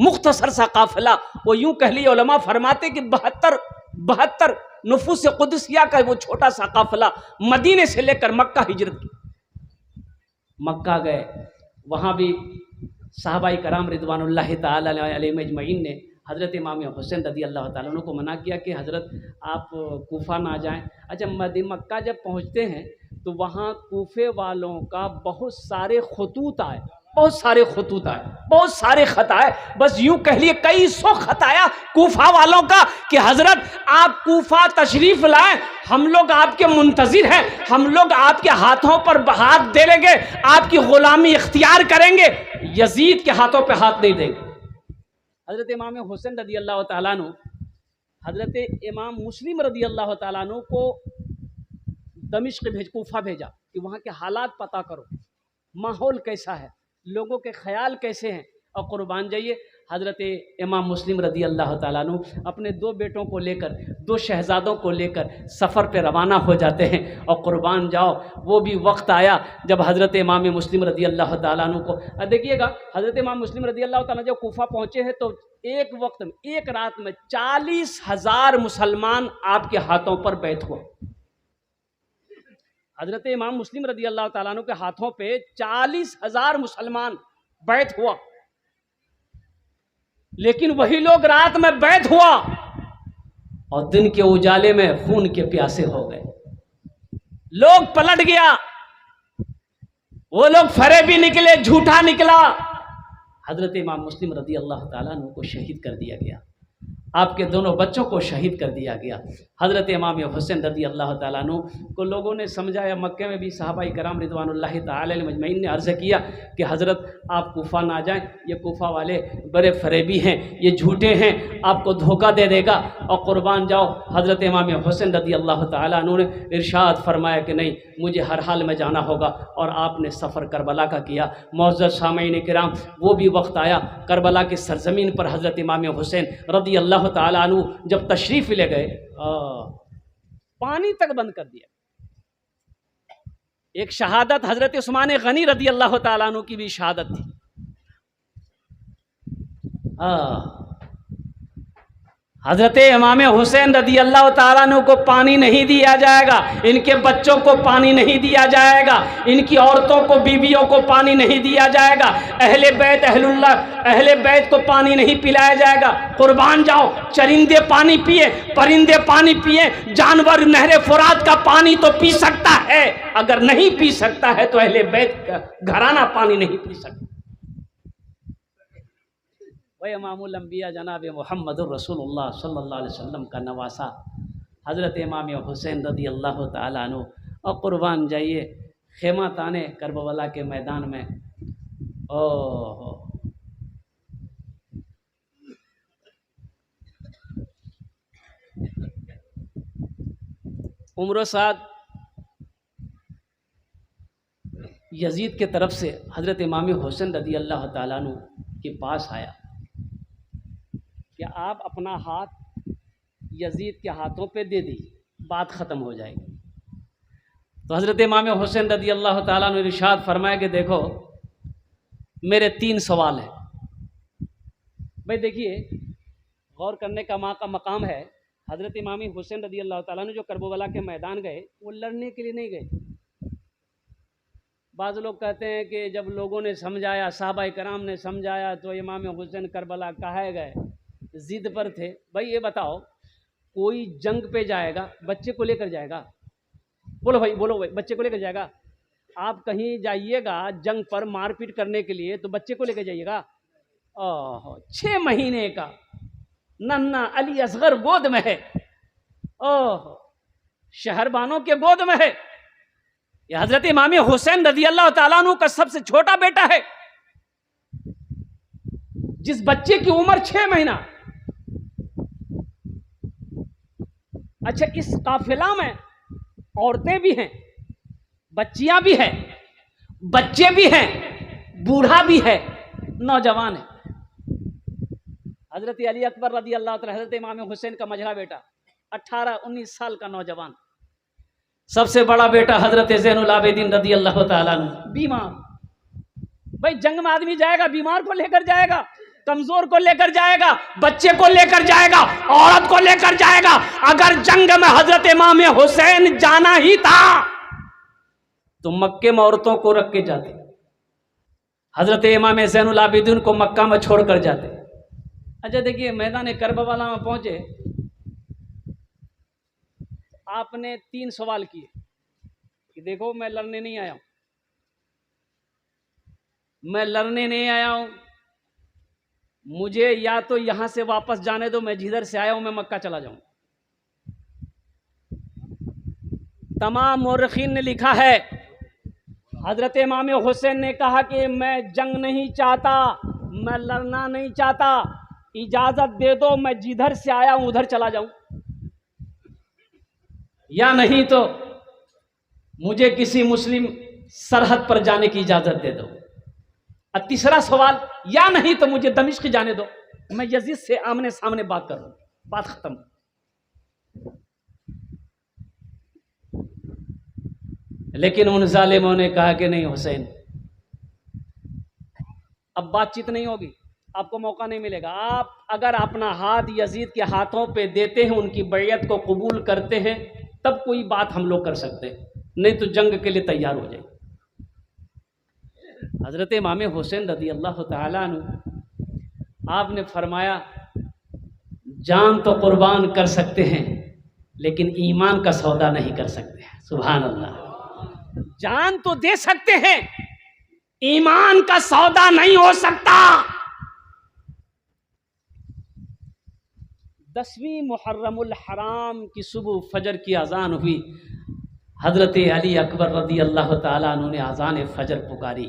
मुख्तसर सा काफिला, वो यूं कह लिया, उलमा फरमाते कि 72 नुफूस कुदसिया का वो छोटा सा काफिला मदीने से लेकर मक्का हिजरत की। मक्का गए, वहाँ भी साहबाई कराम रिदवानुल्लाह ताला अलैहिम अजमईन ने हज़रत इमाम हुसैन रदी अल्लाह ताला अन्हु को मना किया कि हज़रत आप कूफा ना जाएं। अच्छा, मक्का जब पहुँचते हैं तो वहाँ कूफे वालों का बहुत सारे खतूत आए, बहुत सारे खत आए, बस यूं कह लिए कई सौ खत आया कूफा वालों का कि हज़रत आप कूफा तशरीफ़ लाएं, हम लोग आपके मुंतज़िर हैं, हम लोग आपके हाथों पर हाथ दे लेंगे, आपकी ग़ुलामी इख्तियार करेंगे, यजीद के हाथों पे हाथ नहीं देंगे। हज़रत इमाम हुसैन रदी अल्लाह ताला अन्हु हज़रत इमाम मुस्लिम रदी अल्लाह ताला अन्हु को दमिश्क कूफा भेजा कि वहाँ के हालात पता करो, माहौल कैसा है, लोगों के ख्याल कैसे हैं, और कुर्बान जाइए हज़रत इमाम मुस्लिम रदी अल्लाह ताला अन्हु अपने 2 बेटों को लेकर, 2 शहज़ादों को लेकर सफ़र पे रवाना हो जाते हैं। और कुर्बान जाओ, वो भी वक्त आया जब हज़रत इमाम मुस्लिम रदी अल्लाह ताला अन्हु को देखिएगा, हज़रत इमाम मुस्लिम रदी अल्लाह ताला जब कूफा पहुँचे हैं तो एक वक्त में, एक रात में 40,000 मुसलमान आपके हाथों पर बैठ हुआ। हज़रत इमाम मुस्लिम रदी अल्लाह ताला अन्हु के हाथों पे 40,000 मुसलमान बैठ हुआ, लेकिन वही लोग रात में बैठ हुआ और दिन के उजाले में खून के प्यासे हो गए। लोग पलट गया, वो लोग फरेबी निकले, झूठा निकला। हज़रत इमाम मुस्लिम रदी अल्लाह ताला अन्हु को शहीद कर दिया गया, आपके दोनों बच्चों को शहीद कर दिया गया। हज़रत इमाम हुसैन रदी अल्लाह ताला अन्हु को लोगों ने समझाया, मक्के में भी सहाबाई कराम रिदवानुल्लाह ताला अलैहिम अजमईन ने अर्ज़ किया कि हज़रत आप कूफा ना जाएं, ये कूफा वाले बड़े फरेबी हैं, ये झूठे हैं, आपको धोखा दे देगा। और कुर्बान जाओ, हज़रत इमाम हुसैन रदी अल्लाह ताला अन्हु ने इरशाद फरमाया कि नहीं, मुझे हर हाल में जाना होगा, और आपने सफ़र करबला का किया। मौजूद सामईन किराम, वो भी वक्त आया करबला की सरजमीन पर हज़रत इमाम हुसैन रदी अल्लाह ताला अन्हु जब तशरीफ़ ले गए, पानी तक बंद कर दिया। एक शहादत हज़रत उस्मान गनी रदी अल्लाह ताला अन्हु की भी शहादत थी। हज़रत इमाम हुसैन रदी अल्लाह ताला अन्हु को पानी नहीं दिया जाएगा, इनके बच्चों को पानी नहीं दिया जाएगा, इनकी औरतों को, बीवियों को पानी नहीं दिया जाएगा, अहले बैत अहले बैत को पानी नहीं पिलाया जाएगा। कुर्बान जाओ, चरिंदे पानी पिए, परिंदे पानी पिए, जानवर नहरे फुरात का पानी तो पी सकता है, अगर नहीं पी सकता है तो अहले बैत का घराना पानी नहीं पी सकता। इमामुल अंबिया जनाब मुहम्मदुर रसूलुल्लाह सल्लल्लाहु अलैहि वसल्लम का नवासा हज़रत इमाम हुसैन रदी अल्लाह ताला अन्हु। और कुर्बान जाइए, खेमा ताने करबला के मैदान में, ओह उम्र साद यजीद के तरफ से हज़रत इमाम हुसैन रदी अल्लाह ताला अन्हु के पास आया कि आप अपना हाथ यजीद के हाथों पे दे दी, बात ख़त्म हो जाएगी। तो हज़रत इमाम हुसैन रदी अल्लाह ताला ने इरशाद फरमाया कि देखो, मेरे 3 सवाल हैं। भाई देखिए, गौर करने का माँ का मकाम है। हज़रत इमाम हुसैन रदी अल्लाह ताला ने जो करबला के मैदान गए, वो लड़ने के लिए नहीं गए। बाज़ लोग कहते हैं कि जब लोगों ने समझाया, साहबा कराम ने समझाया, तो इमाम हुसैन करबला कहे गए, जिद पर थे। भाई ये बताओ, कोई जंग पे जाएगा, बच्चे को लेकर जाएगा? बोलो भाई, बोलो भाई, बच्चे को लेकर जाएगा? आप कहीं जाइएगा जंग पर मारपीट करने के लिए तो बच्चे को लेकर जाइएगा। ओह, 6 महीने का नन्ना अली असगर गोद में है। ओह, शहरबानों के गोद में है। यह हजरत इमाम हुसैन रज़ी अल्लाह ताला अन्हु का सबसे छोटा बेटा है, जिस बच्चे की उम्र 6 महीना। अच्छा, इस काफिला में औरतें भी हैं, बच्चियां भी हैं, बच्चे भी हैं, बूढ़ा भी है, नौजवान है। हजरत अली अकबर रज़ी अल्लाह ताला, हजरत इमाम हुसैन का मझला बेटा, 18-19 साल का नौजवान। सबसे बड़ा बेटा हजरत ज़ैनुल आबिदीन रज़ी अल्लाह ताला अन्हु, बीमार। भाई जंग में आदमी जाएगा, बीमार को लेकर जाएगा, कमजोर को लेकर जाएगा, बच्चे को लेकर जाएगा, औरत को लेकर जाएगा। अगर जंग में हजरत इमाम हुसैन जाना ही था तो मक्के में औरतों को रख के जाते, हजरत इमाम ज़ैनुल आबिदीन को मक्का में छोड़कर जाते। अच्छा देखिए, मैदान करबला में पहुंचे, आपने 3 सवाल किए कि देखो मैं लड़ने नहीं आया हूं, मैं लड़ने नहीं आया हूं, मुझे या तो यहां से वापस जाने दो, मैं जिधर से आया हूं मैं मक्का चला जाऊं। तमाम मुर्रिखीन ने लिखा है, हजरत इमाम हुसैन ने कहा कि मैं जंग नहीं चाहता, मैं लड़ना नहीं चाहता, इजाजत दे दो, मैं जिधर से आया हूं उधर चला जाऊं, या नहीं तो मुझे किसी मुस्लिम सरहद पर जाने की इजाजत दे दो। और तीसरा सवाल, या नहीं तो मुझे दमिश्क जाने दो, मैं यजीद से आमने सामने बात करूं, बात खत्म। लेकिन उन जालिमों ने कहा कि नहीं हुसैन, अब बातचीत नहीं होगी, आपको मौका नहीं मिलेगा। आप अगर अपना हाथ यजीद के हाथों पे देते हैं, उनकी बैयत को कबूल करते हैं, तब कोई बात हम लोग कर सकते हैं, नहीं तो जंग के लिए तैयार हो जाए। हजरत इमाम हुसैन रज़ी अल्लाह ताला अन्हु, आपने फरमाया जान तो कुर्बान कर सकते हैं लेकिन ईमान का सौदा नहीं कर सकते। सुभान अल्लाह, जान तो दे सकते हैं, ईमान का सौदा नहीं हो सकता। 10वीं मुहर्रमुल हराम की सुबह फजर की अजान हुई, हजरत अली अकबर रज़ी अल्लाह ताला अन्हु ने अजान फजर पुकारी।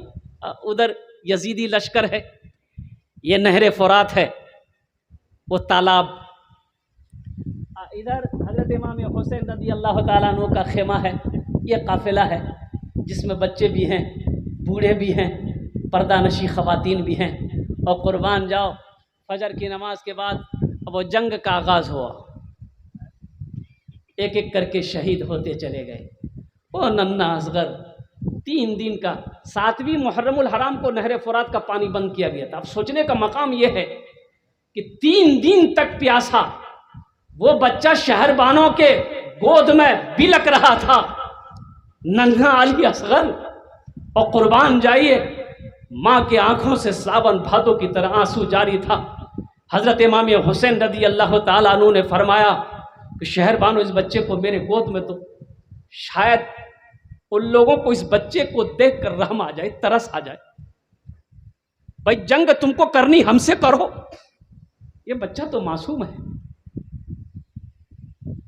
उधर यजीदी लश्कर है, ये नहर फुरात है, वो तालाब, इधर हजरत इमाम हुसैन रज़ी अल्लाह ताला अन्हु का खेमा है, ये काफिला है जिसमें बच्चे भी हैं, बूढ़े भी हैं, पर्दानशी ख़वातीन भी हैं। और कुर्बान जाओ, फजर की नमाज के बाद अब वो जंग का आगाज़ हुआ, एक एक करके शहीद होते चले गए। वो नन्ना असगर 3 दिन का, 7वीं मुहर्रमुल हराम को नहर फुरात का पानी बंद किया गया था। अब सोचने का मकाम यह है कि 3 दिन तक प्यासा वो बच्चा शहरबानों के गोद में बिलक रहा था, नन्हा अली असगर। और कुर्बान जाइए, माँ के आंखों से सावन भादों की तरह आंसू जारी था। हजरत इमाम हुसैन रज़ी अल्लाह ताला अन्हु ने फरमाया कि शहरबानों, इस बच्चे को मेरे गोद में, तो शायद उन लोगों को इस बच्चे को देखकर रहम आ जाए, तरस आ जाए। भाई जंग तुमको करनी, हमसे करो, ये बच्चा तो मासूम है।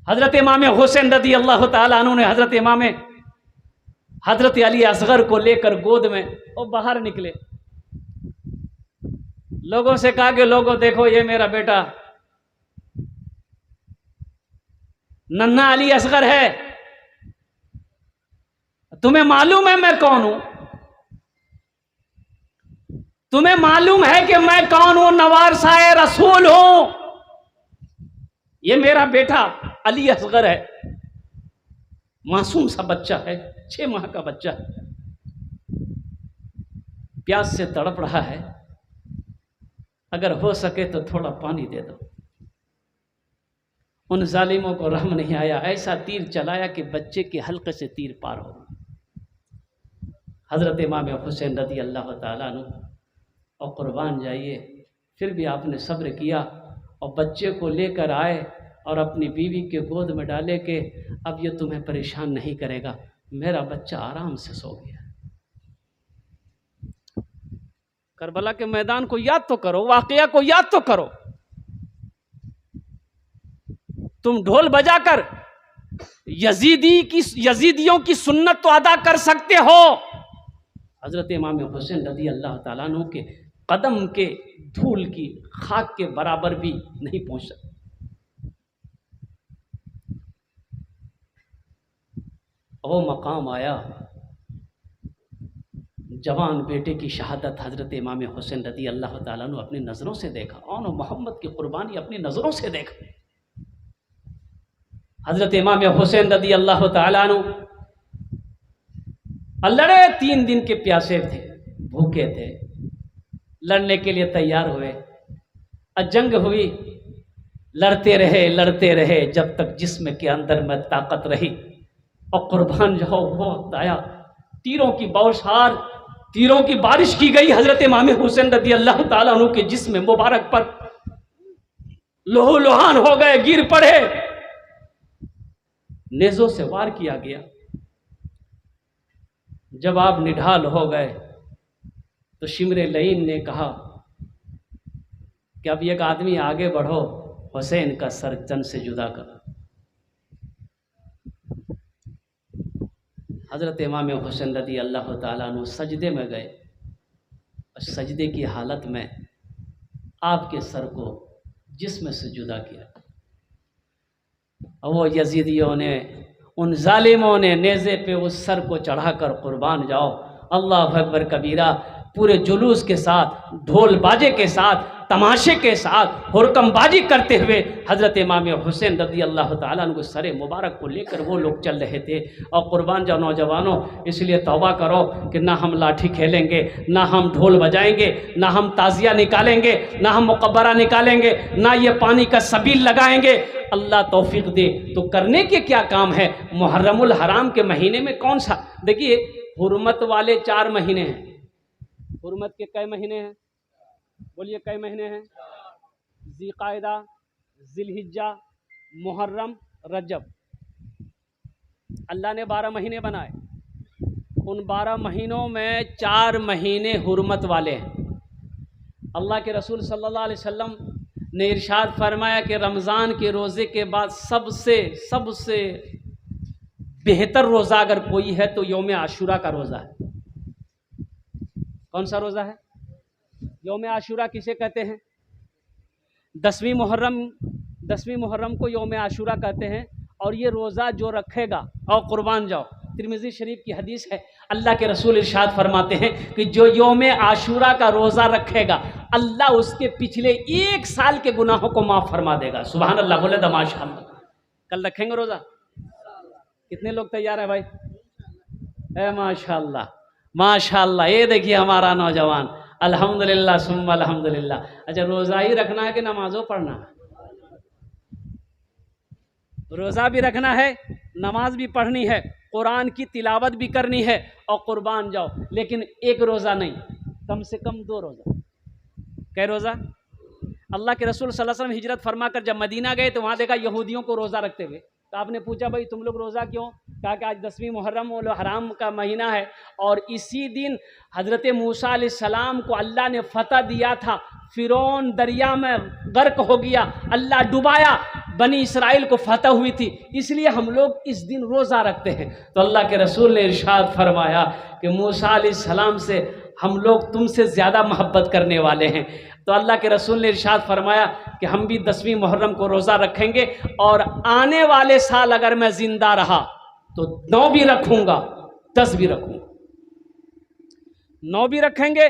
हजरत इमाम हुसैन रज़ी अल्लाह ताला अन्हु ने हजरत अली असगर को लेकर गोद में और बाहर निकले। लोगों से कहा कि लोगों देखो, ये मेरा बेटा नन्हा अली असगर है, तुम्हें मालूम है मैं कौन हूं, तुम्हें मालूम है कि मैं कौन हूं, नवारसाए रसूल हूं। ये मेरा बेटा अली असगर है, मासूम सा बच्चा है, 6 माह का बच्चा, प्यास से तड़प रहा है, अगर हो सके तो थोड़ा पानी दे दो। उन जालिमों को रहम नहीं आया, ऐसा तीर चलाया कि बच्चे के हल्के से तीर पार हो गया। हजरत इमाम हुसैन रज़ी अल्लाह ताला अन्हु, और कुर्बान जाइए, फिर भी आपने सब्र किया और बच्चे को लेकर आए और अपनी बीवी के गोद में डाले कि अब ये तुम्हें परेशान नहीं करेगा, मेरा बच्चा आराम से सो गया। करबला के मैदान को याद तो करो, वाकया को याद तो करो। तुम ढोल बजाकर यजीदियों की सुन्नत तो अदा कर सकते हो, हजरत इमाम हुसैन रज़ी अल्लाह ताला अन्हु के कदम के धूल की खाक के बराबर भी नहीं पहुंच सकते। वो मकाम आया, जवान बेटे की शहादत हजरत इमाम हुसैन रज़ी अल्लाह ताला अन्हु अपनी नज़रों से देखा, और मोहम्मद की कुर्बानी अपनी नज़रों से देखा। हजरत इमाम हुसैन रज़ी अल्लाह ताला अन्हु लड़े, 3 दिन के प्यासे थे, भूखे थे, लड़ने के लिए तैयार हुए। जंग हुई, लड़ते रहे जब तक जिस्म के अंदर में ताकत रही, और कुर्बान जाओ वो वक्त आया, तीरों की बौछार, तीरों की बारिश की गई हजरत इमाम हुसैन रज़ी अल्लाह ताला अन्हु के जिस्म मुबारक पर, लोहो लोहान हो गए, गिर पड़े, नेज़ों से वार किया गया। जब आप निढाल हो गए तो शिमरे लईन ने कहा कि अब एक आदमी आगे बढ़ो, हुसैन का सर तन से जुदा करो। हजरत इमाम हुसैन रज़ी अल्लाह ताला अन्हु सजदे में गए, और सजदे की हालत में आपके सर को जिस्म से जुदा किया। और वो यजीदियों ने, उन जालिमों ने नेज़े पे उस सर को चढ़ाकर कुर्बान जाओ, अल्लाह अकबर कबीरा, पूरे जुलूस के साथ, ढोल बाजे के साथ, तमाशे के साथ, हुरकमबाजी करते हुए हज़रत इमाम हुसैन रज़ी अल्लाह ताला अन्हु सरे मुबारक को लेकर वो लोग चल रहे थे। और कुर्बान जाओ नौजवानों, इसलिए तौबा करो कि ना हम लाठी खेलेंगे, ना हम ढोल बजाएंगे, ना हम ताज़िया निकालेंगे, ना हम मुकब्बरा निकालेंगे, ना ये पानी का सबील लगाएंगे। अल्लाह तौफीक दे तो करने के क्या काम है। मुहर्रमुल हराम के महीने में कौन सा, देखिए हुर्मत वाले 4 महीने हैं। हुर्मत के कई महीने हैं, बोलिए कई महीने हैं? ज़िलक़ाइदा, ज़िलहिज्जा, मुहर्रम, रजब। अल्लाह ने 12 महीने बनाए, उन 12 महीनों में 4 महीने हुर्मत वाले हैं। अल्लाह के रसूल सल्लल्लाहु अलैहि वसल्लम ने इरशाद फरमाया कि रमज़ान के रोज़े के बाद सबसे बेहतर रोज़ा अगर कोई है तो यौम आशूरा का रोज़ा है। कौन सा रोज़ा है? यौम आशूरा किसे कहते हैं? 10वीं मुहर्रम को यौम आशूरा कहते हैं। और ये रोज़ा जो रखेगा, और कुर्बान जाओ, तिरमिज़ी शरीफ की हदीस है, अल्लाह के रसूल इरशाद फरमाते हैं कि जो यौम आशूरा का रोज़ा रखेगा, अल्लाह उसके पिछले 1 साल के गुनाहों को माफ़ फरमा देगा। सुभान अल्लाह, बोले तो माशाअल्लाह। कल रखेंगे रोज़ा? कितने लोग तैयार है भाई? माशाअल्लाह माशाअल्लाह। ये देखिए हमारा नौजवान, अल्हम्दुलिल्लाह सुम्मा अल्हम्दुलिल्लाह। अच्छा, रोज़ा ही रखना है कि नमाज़ों पढ़ना है? रोज़ा भी रखना है, नमाज भी पढ़नी है, कुरान की तिलावत भी करनी है, और कुर्बान जाओ। लेकिन एक रोज़ा नहीं, कम से कम 2 रोज़ा। कै रोज़ा? अल्लाह के रसूल सल्लल्लाहु अलैहि वसल्लम हिजरत फरमा कर जब मदीना गए तो वहाँ देखा यहूदियों को रोज़ा रखते हुए। तो आपने पूछा भाई तुम लोग रोज़ा क्यों? कहा कि आज 10वीं मुहर्रम हराम का महीना है, और इसी दिन हज़रत मूसा अलैहिस्सलाम को अल्लाह ने फ़तह दिया था। फ़िरौन दरिया में गर्क हो गया, अल्लाह डुबाया, बनी इसराइल को फतह हुई थी, इसलिए हम लोग इस दिन रोज़ा रखते हैं। तो अल्लाह के रसूल ने इरशाद फरमाया कि मूसा अलैहिस्सलाम से हम लोग तुमसे ज़्यादा मोहब्बत करने वाले हैं। तो अल्लाह के रसूल ने इरशाद फरमाया कि हम भी 10वीं मुहर्रम को रोज़ा रखेंगे, और आने वाले साल अगर मैं ज़िंदा रहा तो 9 भी रखूँगा, 10 भी रखूँगा। 9 भी रखेंगे,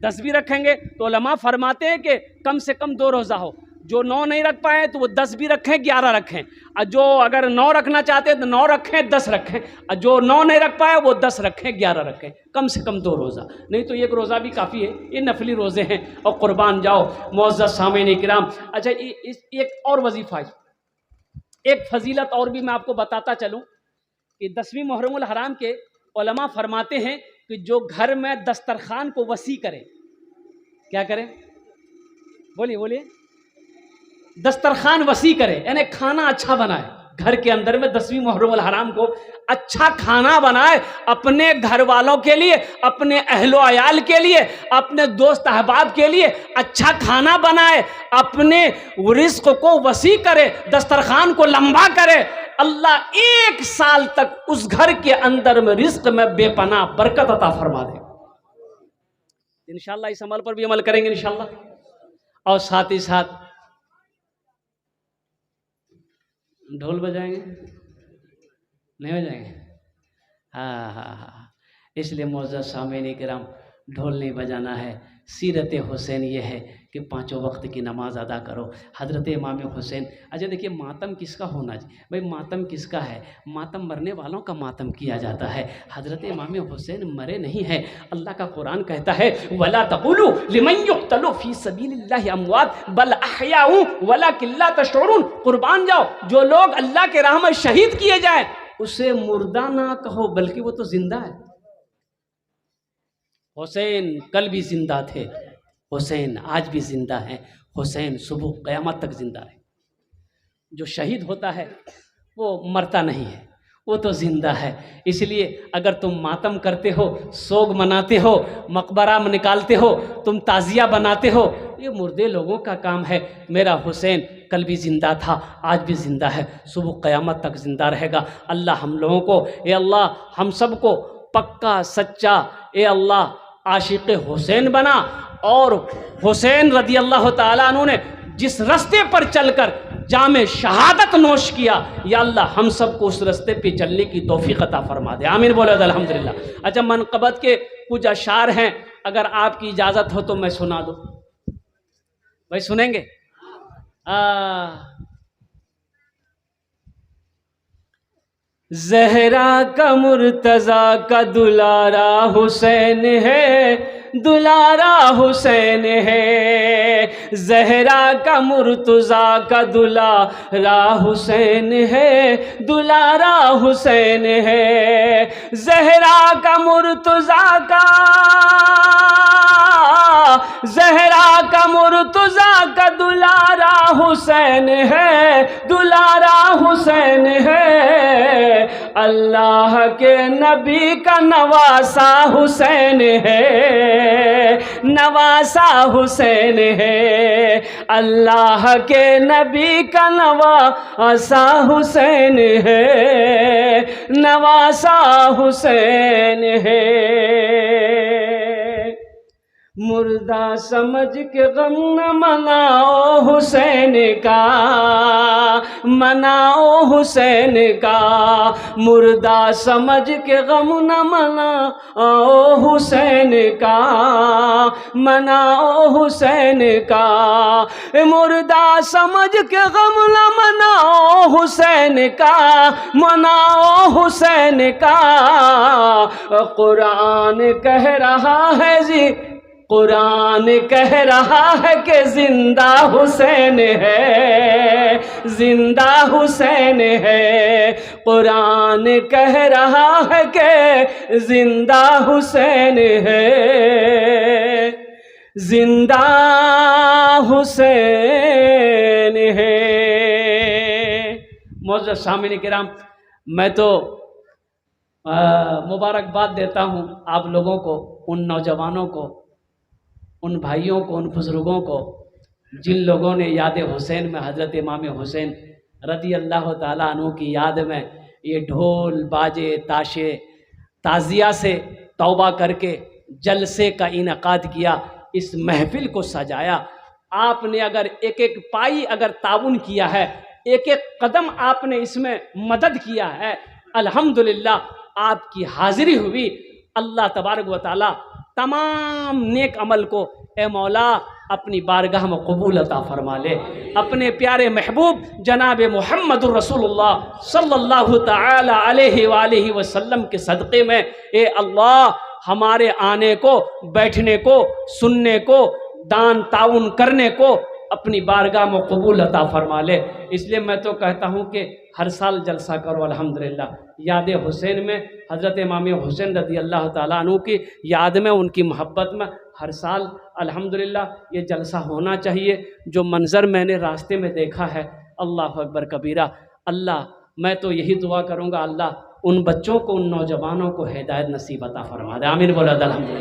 10 भी रखेंगे। तो उलमा फरमाते हैं कि कम से कम 2 रोज़ा हो। जो 9 नहीं रख पाए तो वो 10 भी रखें, 11 रखें। और जो अगर 9 रखना चाहते हैं तो 9 रखें, 10 रखें। और जो 9 नहीं रख पाए वो 10 रखें, 11 रखें। कम से कम 2 रोज़ा, नहीं तो 1 रोज़ा भी काफ़ी है। ये नफली रोज़े हैं। और कुर्बान जाओ मुअज़्ज़ज़ सामीन किराम। अच्छा, एक और वजीफ़ा, एक फजीलत और भी मैं आपको बताता चलूँ कि 10वीं मुहर्रमुल हराम के उलमा फरमाते हैं कि जो घर में दस्तरखान को वसी करे, क्या करें? बोलिए बोलिए। दस्तरखान वसी करे, यानी खाना अच्छा बनाए। घर के अंदर में 10वीं मुहर्रम हराम को अच्छा खाना बनाए, अपने घर वालों के लिए, अपने अहलो अयाल के लिए, अपने दोस्त अहबाब के लिए अच्छा खाना बनाए, अपने रिस्क को वसी करे, दस्तरखान को लंबा करे। अल्लाह 1 साल तक उस घर के अंदर में रिस्क में बेपनाह बरकत अता फरमा दे। इंशाअल्लाह इस अमल पर भी अमल करेंगे इंशाअल्लाह। और साथ ही साथ ढोल बजाएंगे, नहीं बजाएंगे? हाँ हाँ हाँ, इसलिए मुअज़्ज़ज़ सामीन किराम, ढोल नहीं बजाना है। सीरत हुसैन ये है कि 5 वक्त की नमाज अदा करो। हज़रत इमाम हुसैन, अच्छा देखिए मातम किसका होना जी भाई, मातम किसका है? मातम मरने वालों का मातम किया जाता है। हज़रत इमाम हुसैन मरे नहीं है। अल्लाह का कुरान कहता है वला तक़ूलू लिमन युक़्तलू फ़ी सबीलिल्लाहि अमवात बल अहयाउ वलाकिन ला तशऊरून। कुर्बान जाओ, जो लोग अल्लाह के राह में शहीद किए जाए उसे मुर्दा ना कहो, बल्कि वो तो जिंदा है। हुसैन कल भी जिंदा थे, हुसैन आज भी जिंदा है, हुसैन सुबह क़यामत तक जिंदा है। जो शहीद होता है वो मरता नहीं है, वो तो जिंदा है। इसलिए अगर तुम मातम करते हो, सोग मनाते हो, मकबरा में निकालते हो, तुम ताज़िया बनाते हो, ये मुर्दे लोगों का काम है। मेरा हुसैन कल भी ज़िंदा था, आज भी ज़िंदा है, सुबह क़यामत तक ज़िंदा रहेगा। अल्लाह हम लोगों को, ए अल्लाह हम सबको पक्का सच्चा, ए अल्लाह आशिक़ हुसैन बना। और हुसैन रदी अल्लाह ताला अन्हु ने जिस रास्ते पर चलकर जामे शहादत नोश किया, या अल्लाह हम सबको उस रास्ते पे चलने की तौफीक अता फरमा दे। आमीन बोलो अल्हम्दुलिल्लाह। अच्छा, मनक़बत के कुछ अशार हैं, अगर आपकी इजाज़त हो तो मैं सुना दूँ। भाई सुनेंगे? ज़हरा का मुर्तज़ा का दुलारा हुसैन है, दुलारा हुसैन है। ज़हरा का मुर्तज़ा का दुलारा हुसैन है, दुलारा हुसैन है। ज़हरा का मुर्तज़ा का, ज़हरा का मुर्तज़ा का दुलारा हुसैन है, दुलारा हुसैन है। अल्लाह के नबी का नवासा हुसैन है, नवासा हुसैन है। अल्लाह के नबी का नवासा हुसैन है, नवासा हुसैन है। मुर्दा समझ के गम न मनाओ हुसैन का, मनाओ हुसैन का। मुर्दा समझ के गम न मनाओ हुसैन का, मनाओ हुसैन का। मुर्दा समझ के गम न मनाओ हुसैन का, मनाओ हुसैन का। कुरान कह रहा है जी, कुरान कह रहा है कि जिंदा हुसैन है, जिंदा हुसैन है। कुरान कह रहा है कि जिंदा हुसैन है, जिंदा हुसैन है। मौजूद सामीन किराम, मैं तो मुबारकबाद देता हूँ आप लोगों को, उन नौजवानों को, उन भाइयों को, उन बुजुर्गों को जिन लोगों ने याद हुसैन में, हज़रत इमाम हुसैन रदी अल्लाह ताला अन्हु की याद में ये ढोल बाजे ताशे ताज़िया से तौबा करके जलसे का इनकाद किया, इस महफिल को सजाया। आपने अगर एक एक पाई अगर ताउन किया है, एक एक कदम आपने इसमें मदद किया है, अल्हम्दुलिल्लाह आपकी हाजिरी हुई। अल्लाह तबारक व तआला तमाम नेक अमल को ए मौला अपनी बारगाह में कबूल अता फरमा ले। अपने प्यारे महबूब जनाब मुहम्मदुर रसूलुल्लाह सल्लल्लाहु तआला अलैहि वसल्लम के सदक़े में ए अल्लाह हमारे आने को, बैठने को, सुनने को, दान ताउन करने को अपनी बारगाह में कबूल अता फरमा ले। इसलिए मैं तो कहता हूँ कि हर साल जलसा करो अल्हम्दुलिल्लाह। याद हुसैन में, हज़रत इमाम हुसैन रज़ी अल्लाह ताला अन्हु की याद में, उनकी मोहब्बत में हर साल अल्हम्दुलिल्लाह ये जलसा होना चाहिए। जो मंज़र मैंने रास्ते में देखा है, अल्लाह अकबर कबीरा, अल्लाह मैं तो यही दुआ करूँगा, अल्लाह उन बच्चों को, उन नौजवानों को हिदायत नसीब अता फरमा दे। आमीन बोला।